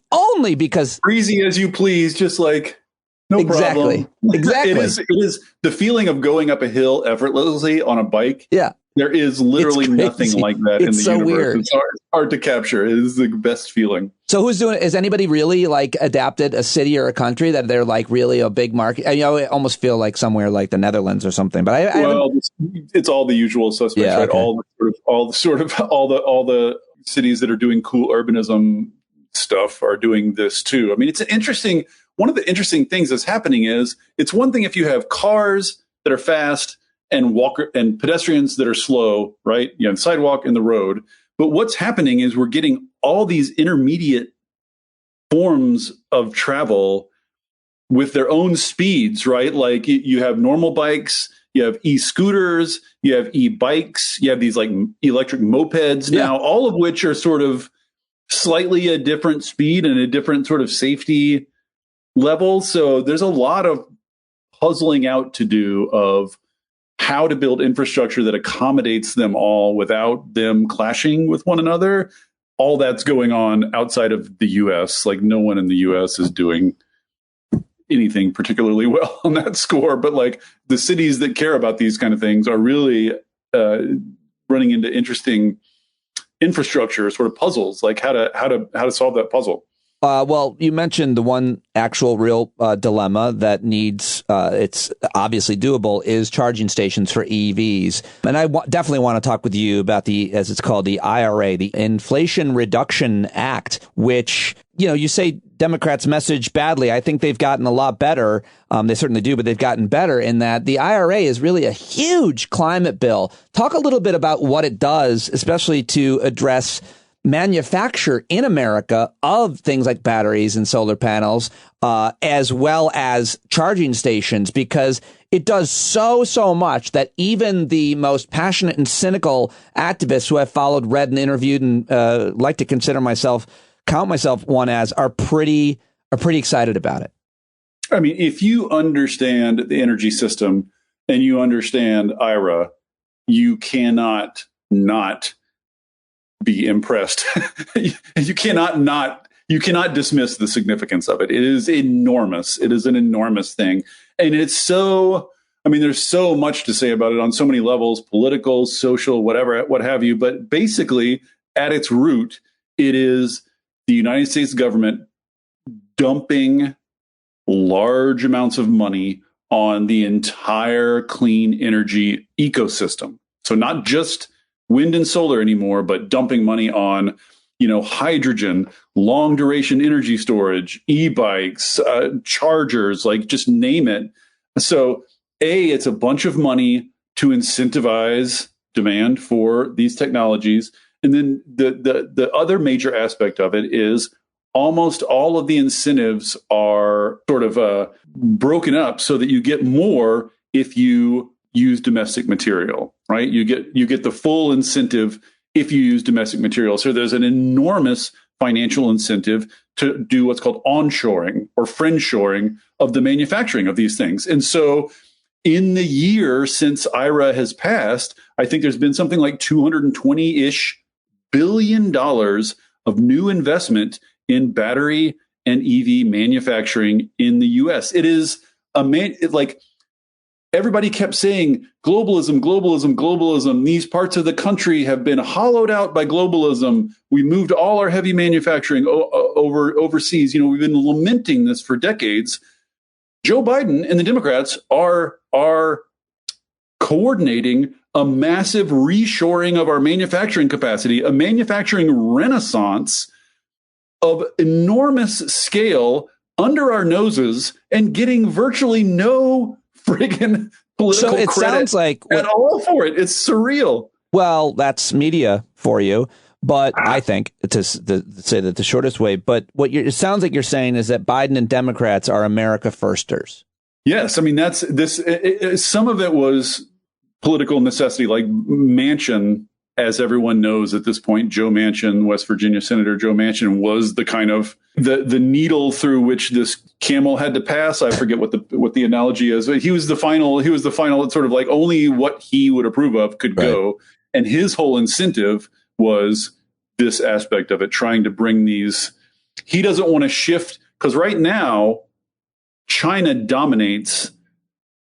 Speaker 4: because...
Speaker 3: Easy as you please, just like... No problem.
Speaker 4: Exactly.
Speaker 3: It is the feeling of going up a hill effortlessly on a bike.
Speaker 4: Yeah.
Speaker 3: There is literally nothing like that in the
Speaker 4: so
Speaker 3: universe.
Speaker 4: Weird.
Speaker 3: It's hard to capture. It is the best feeling.
Speaker 4: So who's doing it? Is anybody really like adapted a city or a country that they're like really a big market? I almost feel like somewhere like the Netherlands or something. But
Speaker 3: it's all the usual suspects, right? Okay. All the cities that are doing cool urbanism stuff are doing this too. I mean, it's interesting. One of the interesting things that's happening is it's one thing if you have cars that are fast and pedestrians that are slow, right? You have sidewalk and the road. But what's happening is we're getting all these intermediate forms of travel with their own speeds, right? Like you have normal bikes, you have e-scooters, you have e-bikes, you have these like electric mopeds now, all of which are sort of slightly a different speed and a different sort of safety level. So there's a lot of puzzling out to do of how to build infrastructure that accommodates them all without them clashing with one another. All that's going on outside of the U.S. Like no one in the U.S. is doing anything particularly well on that score. But like the cities that care about these kind of things are really running into interesting infrastructure sort of puzzles, like how to solve that puzzle.
Speaker 4: Well, you mentioned the one actual real dilemma that needs, it's obviously doable, is charging stations for EVs. And I definitely want to talk with you about as it's called, the IRA, the Inflation Reduction Act, which, you say Democrats message badly. I think they've gotten a lot better. They certainly do, but they've gotten better in that the IRA is really a huge climate bill. Talk a little bit about what it does, especially to address manufacture in America of things like batteries and solar panels, as well as charging stations, because it does so much that even the most passionate and cynical activists who have followed, read, and interviewed, and like to count myself one as, are pretty excited about it.
Speaker 3: I mean, if you understand the energy system and you understand IRA, you cannot not be impressed. You cannot dismiss the significance of it. It is enormous. It is an enormous thing. And it's so I mean, there's so much to say about it on so many levels, political, social, whatever, what have you. But basically, at its root, it is the United States government dumping large amounts of money on the entire clean energy ecosystem. So not just wind and solar anymore, but dumping money on, hydrogen, long duration energy storage, e-bikes, chargers, like just name it. So it's a bunch of money to incentivize demand for these technologies. And then the other major aspect of it is almost all of the incentives are sort of broken up so that you get more if you use domestic material, right? You get the full incentive if you use domestic material. So there's an enormous financial incentive to do what's called onshoring or friendshoring of the manufacturing of these things. And so in the year since IRA has passed, I think there's been something like $220-ish billion of new investment in battery and EV manufacturing in the US. It is like everybody kept saying globalism, globalism, globalism. These parts of the country have been hollowed out by globalism. We moved all our heavy manufacturing overseas. We've been lamenting this for decades. Joe Biden and the Democrats are coordinating a massive reshoring of our manufacturing capacity, a manufacturing renaissance of enormous scale under our noses, and getting virtually no friggin' political
Speaker 4: credit
Speaker 3: sounds like at all for it. It's surreal.
Speaker 4: Well, that's media for you. But I think, to say that the shortest way, but it sounds like you're saying is that Biden and Democrats are America firsters.
Speaker 3: Yes. I mean, that's this. Some of it was political necessity, like Manchin, as everyone knows at this point, Joe Manchin, West Virginia Senator Joe Manchin, was the kind of the needle through which this camel had to pass. I forget what the analogy is, but he was the final. It's sort of like only what he would approve of could go, and his whole incentive was this aspect of it, trying to bring these. He doesn't want to shift because right now China dominates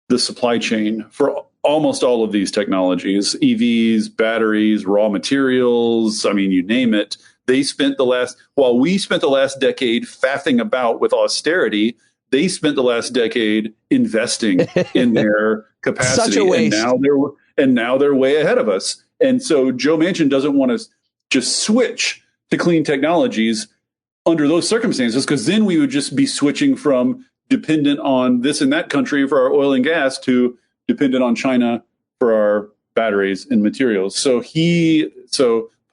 Speaker 3: the supply chain for almost all of these technologies, EVs, batteries, raw materials. I mean, you name it. We spent the last decade faffing about with austerity. They spent the last decade investing in their capacity.
Speaker 4: Such a waste.
Speaker 3: And now they're way ahead of us. And so Joe Manchin doesn't want to just switch to clean technologies under those circumstances, because then we would just be switching from dependent on this and that country for our oil and gas to dependent on China for our batteries and materials. So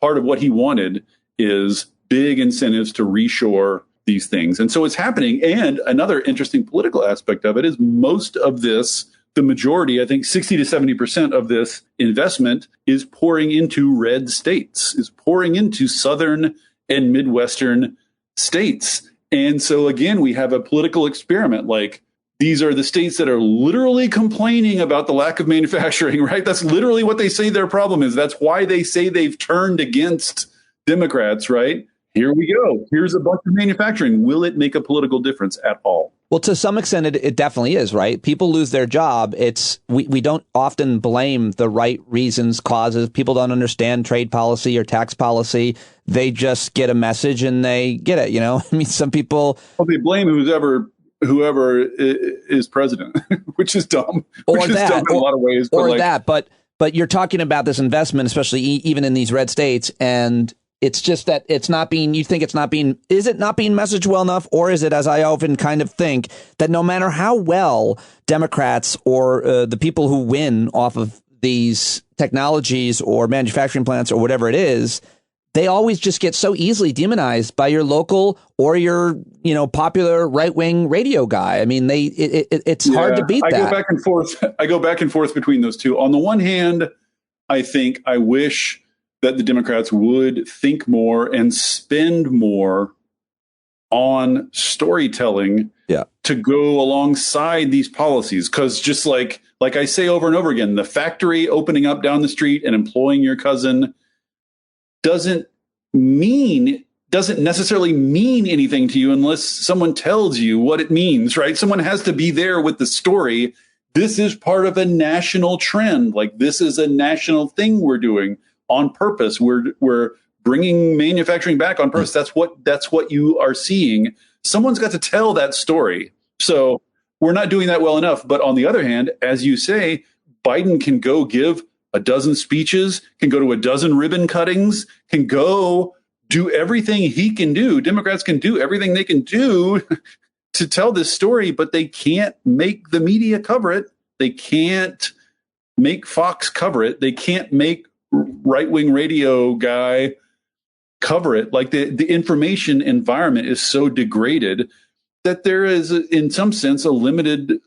Speaker 3: part of what he wanted is big incentives to reshore these things. And so it's happening. And another interesting political aspect of it is most of this, the majority, I think 60 to 70% of this investment is pouring into red states, is pouring into southern and Midwestern states. And so again, we have a political experiment. Like, these are the states that are literally complaining about the lack of manufacturing, right? That's literally what they say their problem is. That's why they say they've turned against Democrats, right? Here we go. Here's a bunch of manufacturing. Will it make a political difference at all?
Speaker 4: Well, to some extent, it definitely is, right? People lose their job. We don't often blame the right reasons, causes. People don't understand trade policy or tax policy. They just get a message and they get it, I mean, some people...
Speaker 3: Well, they blame whoever is president, which is dumb. Which is dumb in a lot of ways.
Speaker 4: But you're talking about this investment, especially even in these red states, and it's just that is it not being messaged well enough, or is it, as I often kind of think, that no matter how well Democrats or the people who win off of these technologies or manufacturing plants or whatever it is, they always just get so easily demonized by your local or your, popular right-wing radio guy. I mean, it's hard to beat that.
Speaker 3: I go back and forth between those two. On the one hand, I wish that the Democrats would think more and spend more on storytelling to go alongside these policies. Because just like I say over and over again, the factory opening up down the street and employing your cousin doesn't necessarily mean anything to you unless someone tells you what it means, right? Someone has to be there with the story this is part of a national trend. Like, this is a national thing we're doing on purpose. We're bringing manufacturing back on purpose. That's what you are seeing. Someone's got to tell that story. So we're not doing that well enough. But on the other hand, as you say, Biden can go give a dozen speeches, can go to a dozen ribbon cuttings, can go do everything he can do. Democrats can do everything they can do to tell this story, but they can't make the media cover it. They can't make Fox cover it. They can't make right-wing radio guy cover it. Like, the information environment is so degraded that there is, in some sense, a limited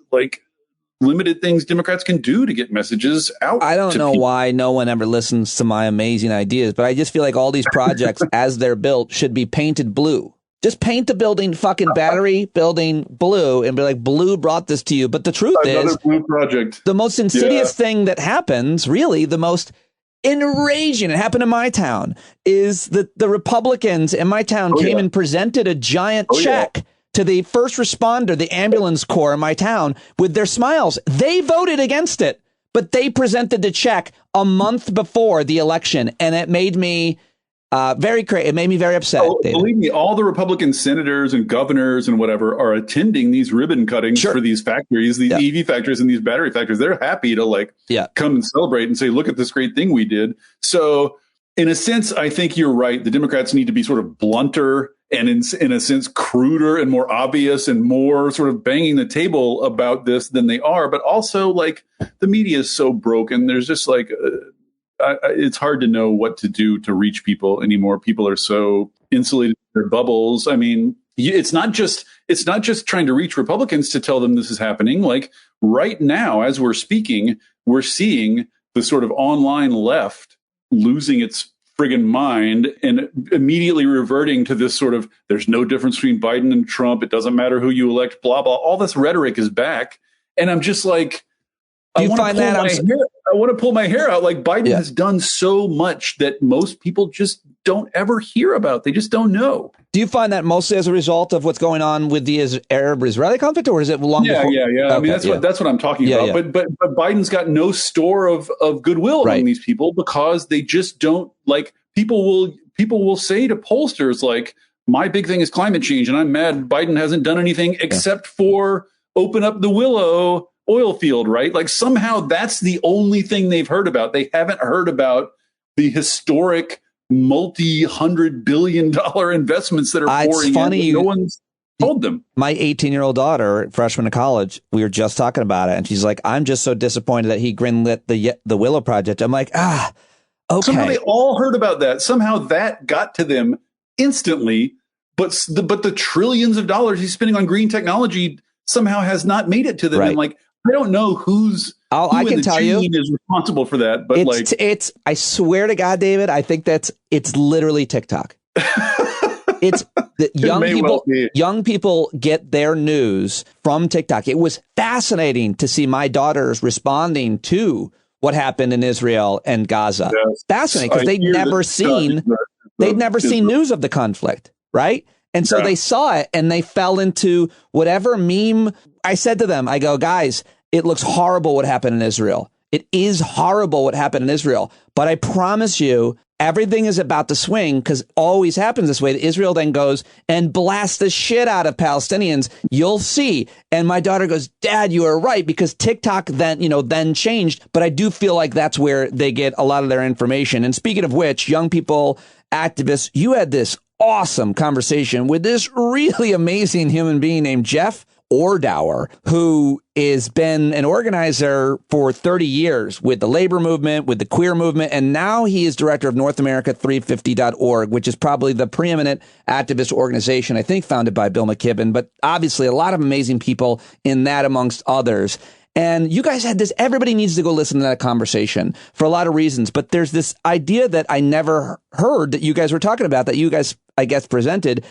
Speaker 3: things Democrats can do to get messages out.
Speaker 4: I don't know
Speaker 3: people.
Speaker 4: why no one ever listens to my amazing ideas, but I just feel like all these projects, as they're built, should be painted blue. Just paint the building, fucking battery building blue, and be like, blue brought this to you. But the truth is,
Speaker 3: blue project.
Speaker 4: The most insidious thing that happens, really, the most enraging, it happened in my town, is that the Republicans in my town came and presented a giant check to the first responder, the ambulance corps in my town, with their smiles. They voted against it, but they presented the check a month before the election, and it made me it made me very upset.
Speaker 3: Believe me, all the Republican senators and governors and whatever are attending these ribbon cuttings for these factories, these EV factories and these battery factories. They're happy to come and celebrate and say, look at this great thing we did. So in a sense, I think you're right. The Democrats need to be sort of blunter and in a sense, cruder and more obvious and more sort of banging the table about this than they are. But also, the media is so broken. There's just it's hard to know what to do to reach people anymore. People are so insulated in their bubbles. I mean, it's not just trying to reach Republicans to tell them this is happening. Like, right now, as we're speaking, we're seeing the sort of online left losing its friggin' mind and immediately reverting to this sort of, there's no difference between Biden and Trump. It doesn't matter who you elect, blah, blah. All this rhetoric is back. And I'm just like, I want to pull my hair out. Like, Biden has done so much that most people just don't ever hear about. They just don't know. Do you find that mostly as a result of what's going on with the Arab-Israeli conflict, or is it long before? Yeah. Okay, I mean, that's what I'm talking about. Yeah. But Biden's got no store of goodwill among these people, because they just don't people will say to pollsters, like, my big thing is climate change, and I'm mad Biden hasn't done anything except for open up the Willow oil field, right? Like, somehow that's the only thing they've heard about. They haven't heard about the historic multi-$100 billion investments that are pouring in. No one's told them. My 18-year-old daughter, freshman in college, we were just talking about it, and she's like, I'm just so disappointed that he greenlit the Willow project. I'm like, okay. Somehow they all heard about that. Somehow that got to them instantly, but the trillions of dollars he's spending on green technology somehow has not made it to them. And I don't know who I can tell you is responsible for that, but it's I swear to God, David, I think it's literally TikTok. It's young people get their news from TikTok. It was fascinating to see my daughters responding to what happened in Israel and Gaza. Yes. Fascinating, because they'd never seen news of the conflict, right? And so they saw it and they fell into whatever meme. I said to them, I go, guys, it looks horrible what happened in Israel. It is horrible what happened in Israel. But I promise you, everything is about to swing, because always happens this way. Israel then goes and blasts the shit out of Palestinians. You'll see. And my daughter goes, Dad, you are right, because TikTok then changed. But I do feel like that's where they get a lot of their information. And speaking of which, young people, activists, you had this awesome conversation with this really amazing human being named Jeff Ordauer, who has been an organizer for 30 years with the labor movement, with the queer movement, and now he is director of North America 350.org, which is probably the preeminent activist organization, I think, founded by Bill McKibben, but obviously a lot of amazing people in that amongst others. And you guys had this, everybody needs to go listen to that conversation for a lot of reasons. But there's this idea that I never heard that you guys were talking about, that you guys, I guess, presented.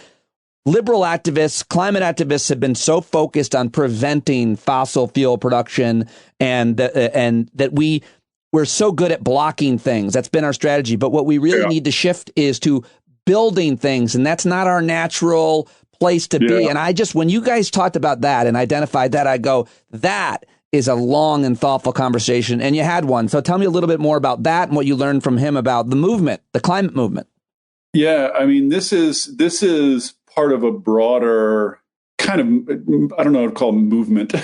Speaker 3: Liberal activists, climate activists have been so focused on preventing fossil fuel production and that we're so good at blocking things. That's been our strategy. But what we really need to shift is to building things. And that's not our natural place to be. And when you guys talked about that and identified that, I go, that
Speaker 4: is a long and thoughtful conversation, and you had one. So tell me a little bit more about that and what you learned from him about the movement, the climate movement.
Speaker 3: Yeah, I mean, this is part of a broader kind of, I don't know what to call movement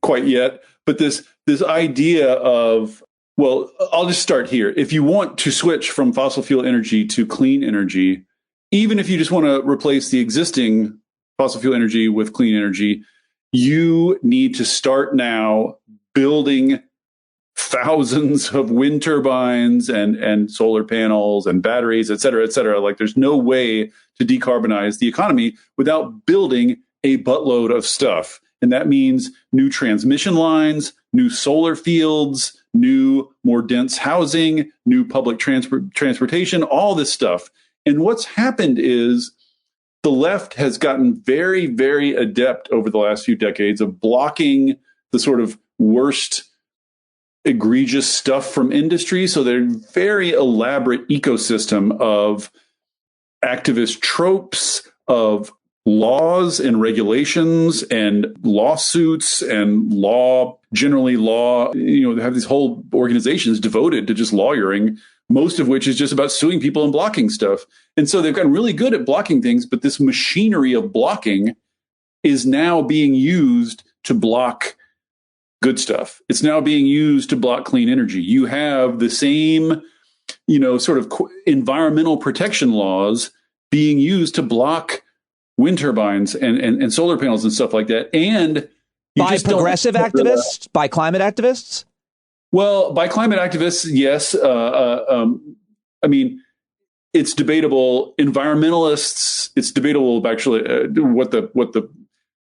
Speaker 3: quite yet, but this idea of, well, I'll just start here. If you want to switch from fossil fuel energy to clean energy, even if you just want to replace the existing fossil fuel energy with clean energy, you need to start now building thousands of wind turbines and solar panels and batteries, et cetera, et cetera. Like, there's no way to decarbonize the economy without building a buttload of stuff. And that means new transmission lines, new solar fields, new, more dense housing, new public transportation, all this stuff. And what's happened is the left has gotten very, very adept over the last few decades of blocking the sort of worst, egregious stuff from industry. So they're a very elaborate ecosystem of activist tropes, of laws and regulations and lawsuits and generally law, they have these whole organizations devoted to just lawyering, most of which is just about suing people and blocking stuff. And so they've gotten really good at blocking things, but this machinery of blocking is now being used to block good stuff. It's now being used to block clean energy. You have the same, sort of environmental protection laws being used to block wind turbines and solar panels and stuff like that. And
Speaker 4: by progressive activists, by climate activists?
Speaker 3: Well, by climate activists, yes. I mean, it's debatable. Environmentalists, it's debatable actually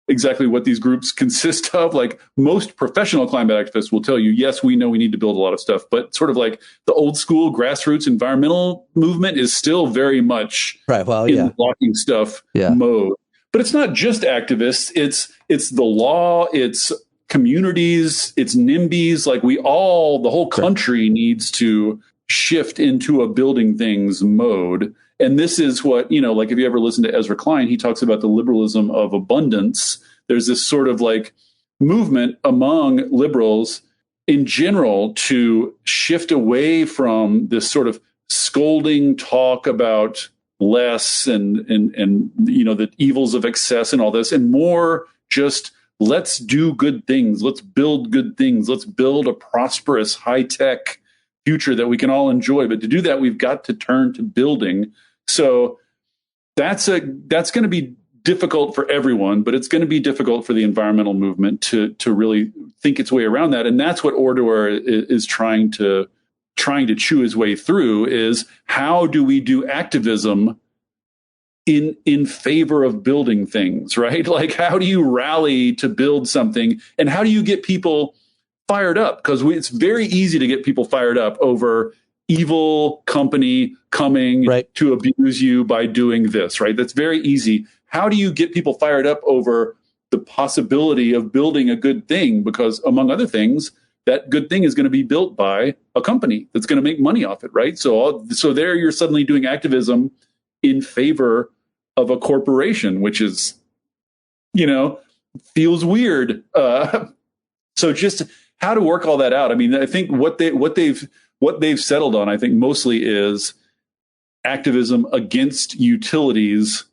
Speaker 3: exactly what these groups consist of. Like, most professional climate activists will tell you, yes, we know we need to build a lot of stuff, but sort of like the old school grassroots environmental movement is still very much in blocking stuff mode. But it's not just activists. It's the law. It's communities. It's NIMBYs. Like, the whole country needs to shift into a building things mode. And this is what, like, if you ever listen to Ezra Klein, he talks about the liberalism of abundance. There's this sort of like movement among liberals in general to shift away from this sort of scolding talk about less and the evils of excess and all this, and more just, let's do good things. Let's build good things. Let's build a prosperous, high-tech future that we can all enjoy. But to do that, we've got to turn to building. So that's going to be difficult for everyone, but it's going to be difficult for the environmental movement to really think its way around that. And that's what Ordoer is trying to chew his way through, is how do we do activism in favor of building things, right? Like, how do you rally to build something, and how do you get people fired up? Because it's very easy to get people fired up over evil company coming to abuse you by doing this, right? That's very easy. How do you get people fired up over the possibility of building a good thing? Because, among other things, that good thing is going to be built by a company that's going to make money off it, right? So there you're suddenly doing activism in favor of a corporation, which is, feels weird. So just how to work all that out. I mean, I think what they've settled on, I think, mostly is activism against utilities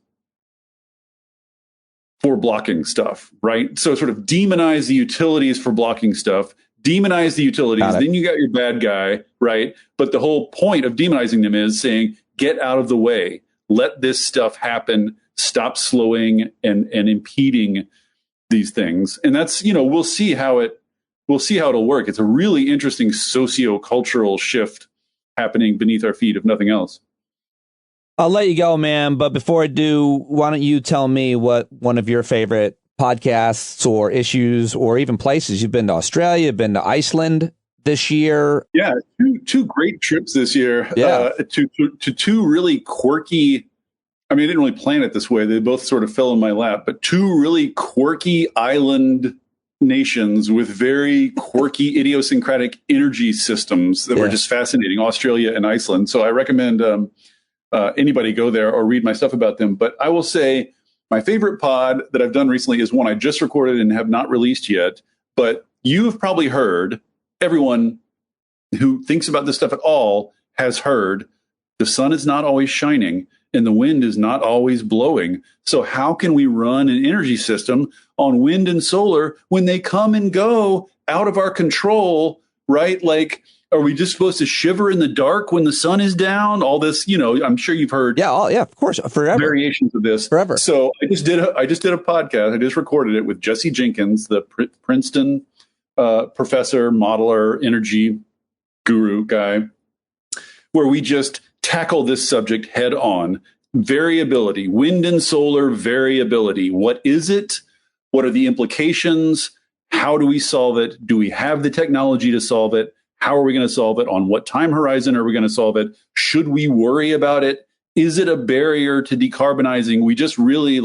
Speaker 3: for blocking stuff, right? So sort of demonize the utilities for blocking stuff, demonize the utilities, then you got your bad guy, right? But the whole point of demonizing them is saying, get out of the way, let this stuff happen, stop slowing and impeding these things. And that's, we'll see how it'll work. It's a really interesting socio-cultural shift happening beneath our feet, if nothing else.
Speaker 4: I'll let you go, man. But before I do, why don't you tell me what one of your favorite podcasts or issues or even places? You've been to Australia, you've been to Iceland this year.
Speaker 3: Yeah, two great trips this year.
Speaker 4: Yeah.
Speaker 3: To two really quirky, I mean, I didn't really plan it this way. They both sort of fell in my lap, but two really quirky island nations with very quirky, idiosyncratic energy systems that were just fascinating, Australia and Iceland. So I recommend anybody go there or read my stuff about them. But I will say my favorite pod that I've done recently is one I just recorded and have not released yet. But you have probably heard, everyone who thinks about this stuff at all has heard, the sun is not always shining and the wind is not always blowing. So how can we run an energy system on wind and solar when they come and go out of our control, right? Like, are we just supposed to shiver in the dark when the sun is down? All this, I'm sure you've heard.
Speaker 4: Yeah, of course, forever.
Speaker 3: Variations of this.
Speaker 4: Forever.
Speaker 3: So I just did a podcast. I just recorded it with Jesse Jenkins, the Princeton professor, modeler, energy guru guy, where we just tackle this subject head on. Variability, wind and solar variability. What is it? What are the implications? How do we solve it? Do we have the technology to solve it? How are we going to solve it? On what time horizon are we going to solve it? Should we worry about it? Is it a barrier to decarbonizing? We just really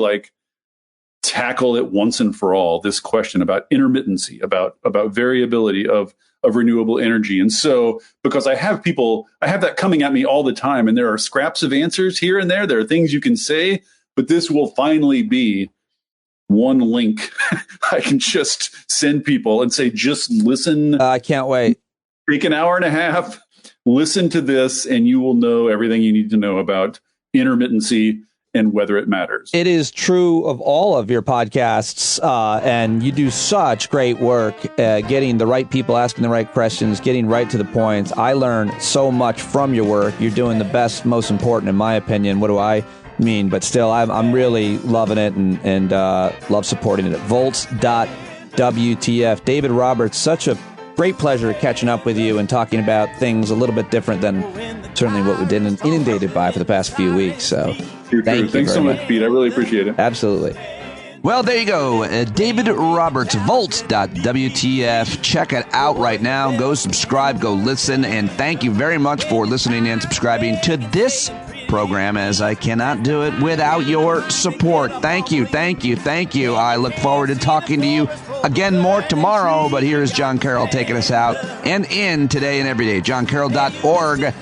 Speaker 3: tackle it once and for all, this question about intermittency, about variability of renewable energy. And so, because I have that coming at me all the time, and there are scraps of answers here and there. There are things you can say, but this will finally be one link I can just send people and say, just listen.
Speaker 4: I can't wait.
Speaker 3: Take an hour and a half, listen to this, and you will know everything you need to know about intermittency and whether it matters.
Speaker 4: It is true of all of your podcasts, and you do such great work getting the right people asking the right questions, getting right to the points. I learn so much from your work. You're doing the best, most important, in my opinion. What do I mean? But still, I'm really loving it and love supporting it. Volts.WTF. David Roberts, such a great pleasure catching up with you and talking about things a little bit different than certainly what we've been inundated by for the past few weeks. So
Speaker 3: thanks so much, Pete. I really appreciate it.
Speaker 4: Absolutely.
Speaker 1: Well, there you go. David Roberts, Volts.WTF. Check it out right now. Go subscribe, go listen, and thank you very much for listening and subscribing to this program, as I cannot do it without your support. Thank you, thank you, thank you. I look forward to talking to you again more tomorrow, but here's John Carroll taking us out and in today and every day. JohnCarroll.org.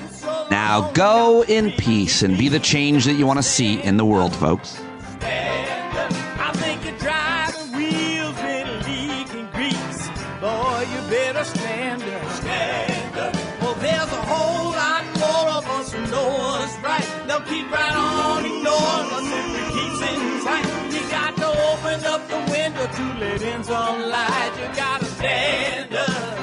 Speaker 1: Now go in peace and be the change that you want to see in the world, folks.
Speaker 5: I think you're driving wheels with leaking grease. Boy, you better stand up. Stand up. Well, there's a whole lot more of us who know what's right. They'll keep right on ignoring us if we keep sitting tight. You got to open up the window to let in some light. You got to stand up.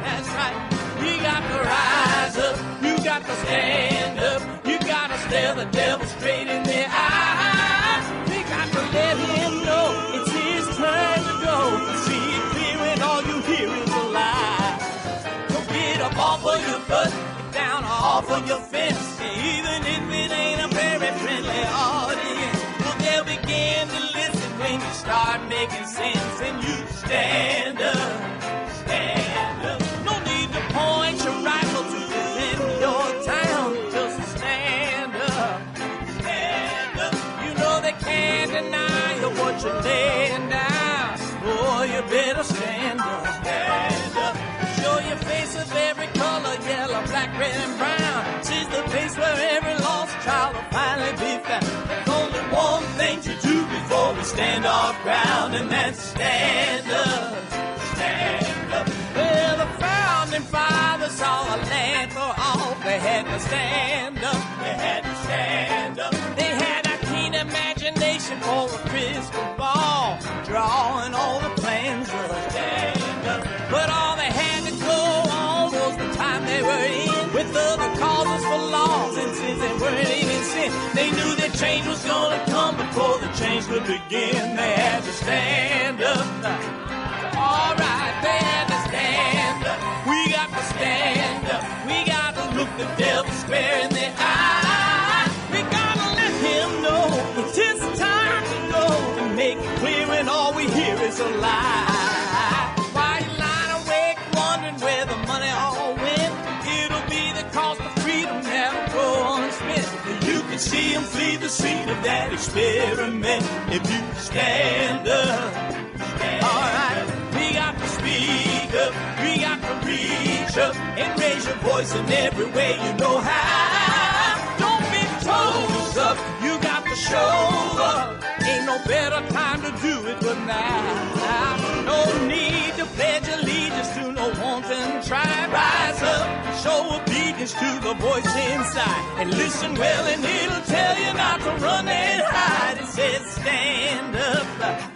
Speaker 5: That's right. You got to rise up. You got to stand up. You got to stare the devil straight in the eye. We got to let him know it's his turn to go. See it clear when all you hear is a lie. So get up off of your butt, get down off of your fence. Even if it ain't a very friendly audience, well, they'll begin to listen when you start making sense. And you stand up, stand up. No need to point your rifle to defend your town. Just stand up, stand up. You know they can't deny you what you're laying down. Boy, you better stand up, stand up. Show your face of every color, yellow, black, red, and brown. She's the place where every lost child will finally be found. There's only one thing to do before we stand our ground, and that's stand up, stand up. Well, the founding fathers saw a land for all. They had to stand up, they had to stand up. They had a keen imagination for a crystal ball, drawing all the plans of a stand up. But all they had to go on was the time they were in, with other causes for laws, and since they weren't even sin, they knew that change was gonna come before the change could begin. They had to stand up. All right, they had to stand up. We got to stand up. We got to look the devil square in the eye. We gotta let him know it's his time to go, and make it clear when all we hear is a lie. Why you lying awake wondering where the money all went? It'll be the cost of freedom that'll go unspent. You can see him flee the scene of that experiment if you stand up. All right, we got to speak up, we got to reach up and raise your voice in every way you know how. Don't be toes up, you got to show up. Ain't no better time to do it but now. No need to pledge try, rise up, show obedience to the voice inside, and listen well and it'll tell you not to run and hide. It says stand up.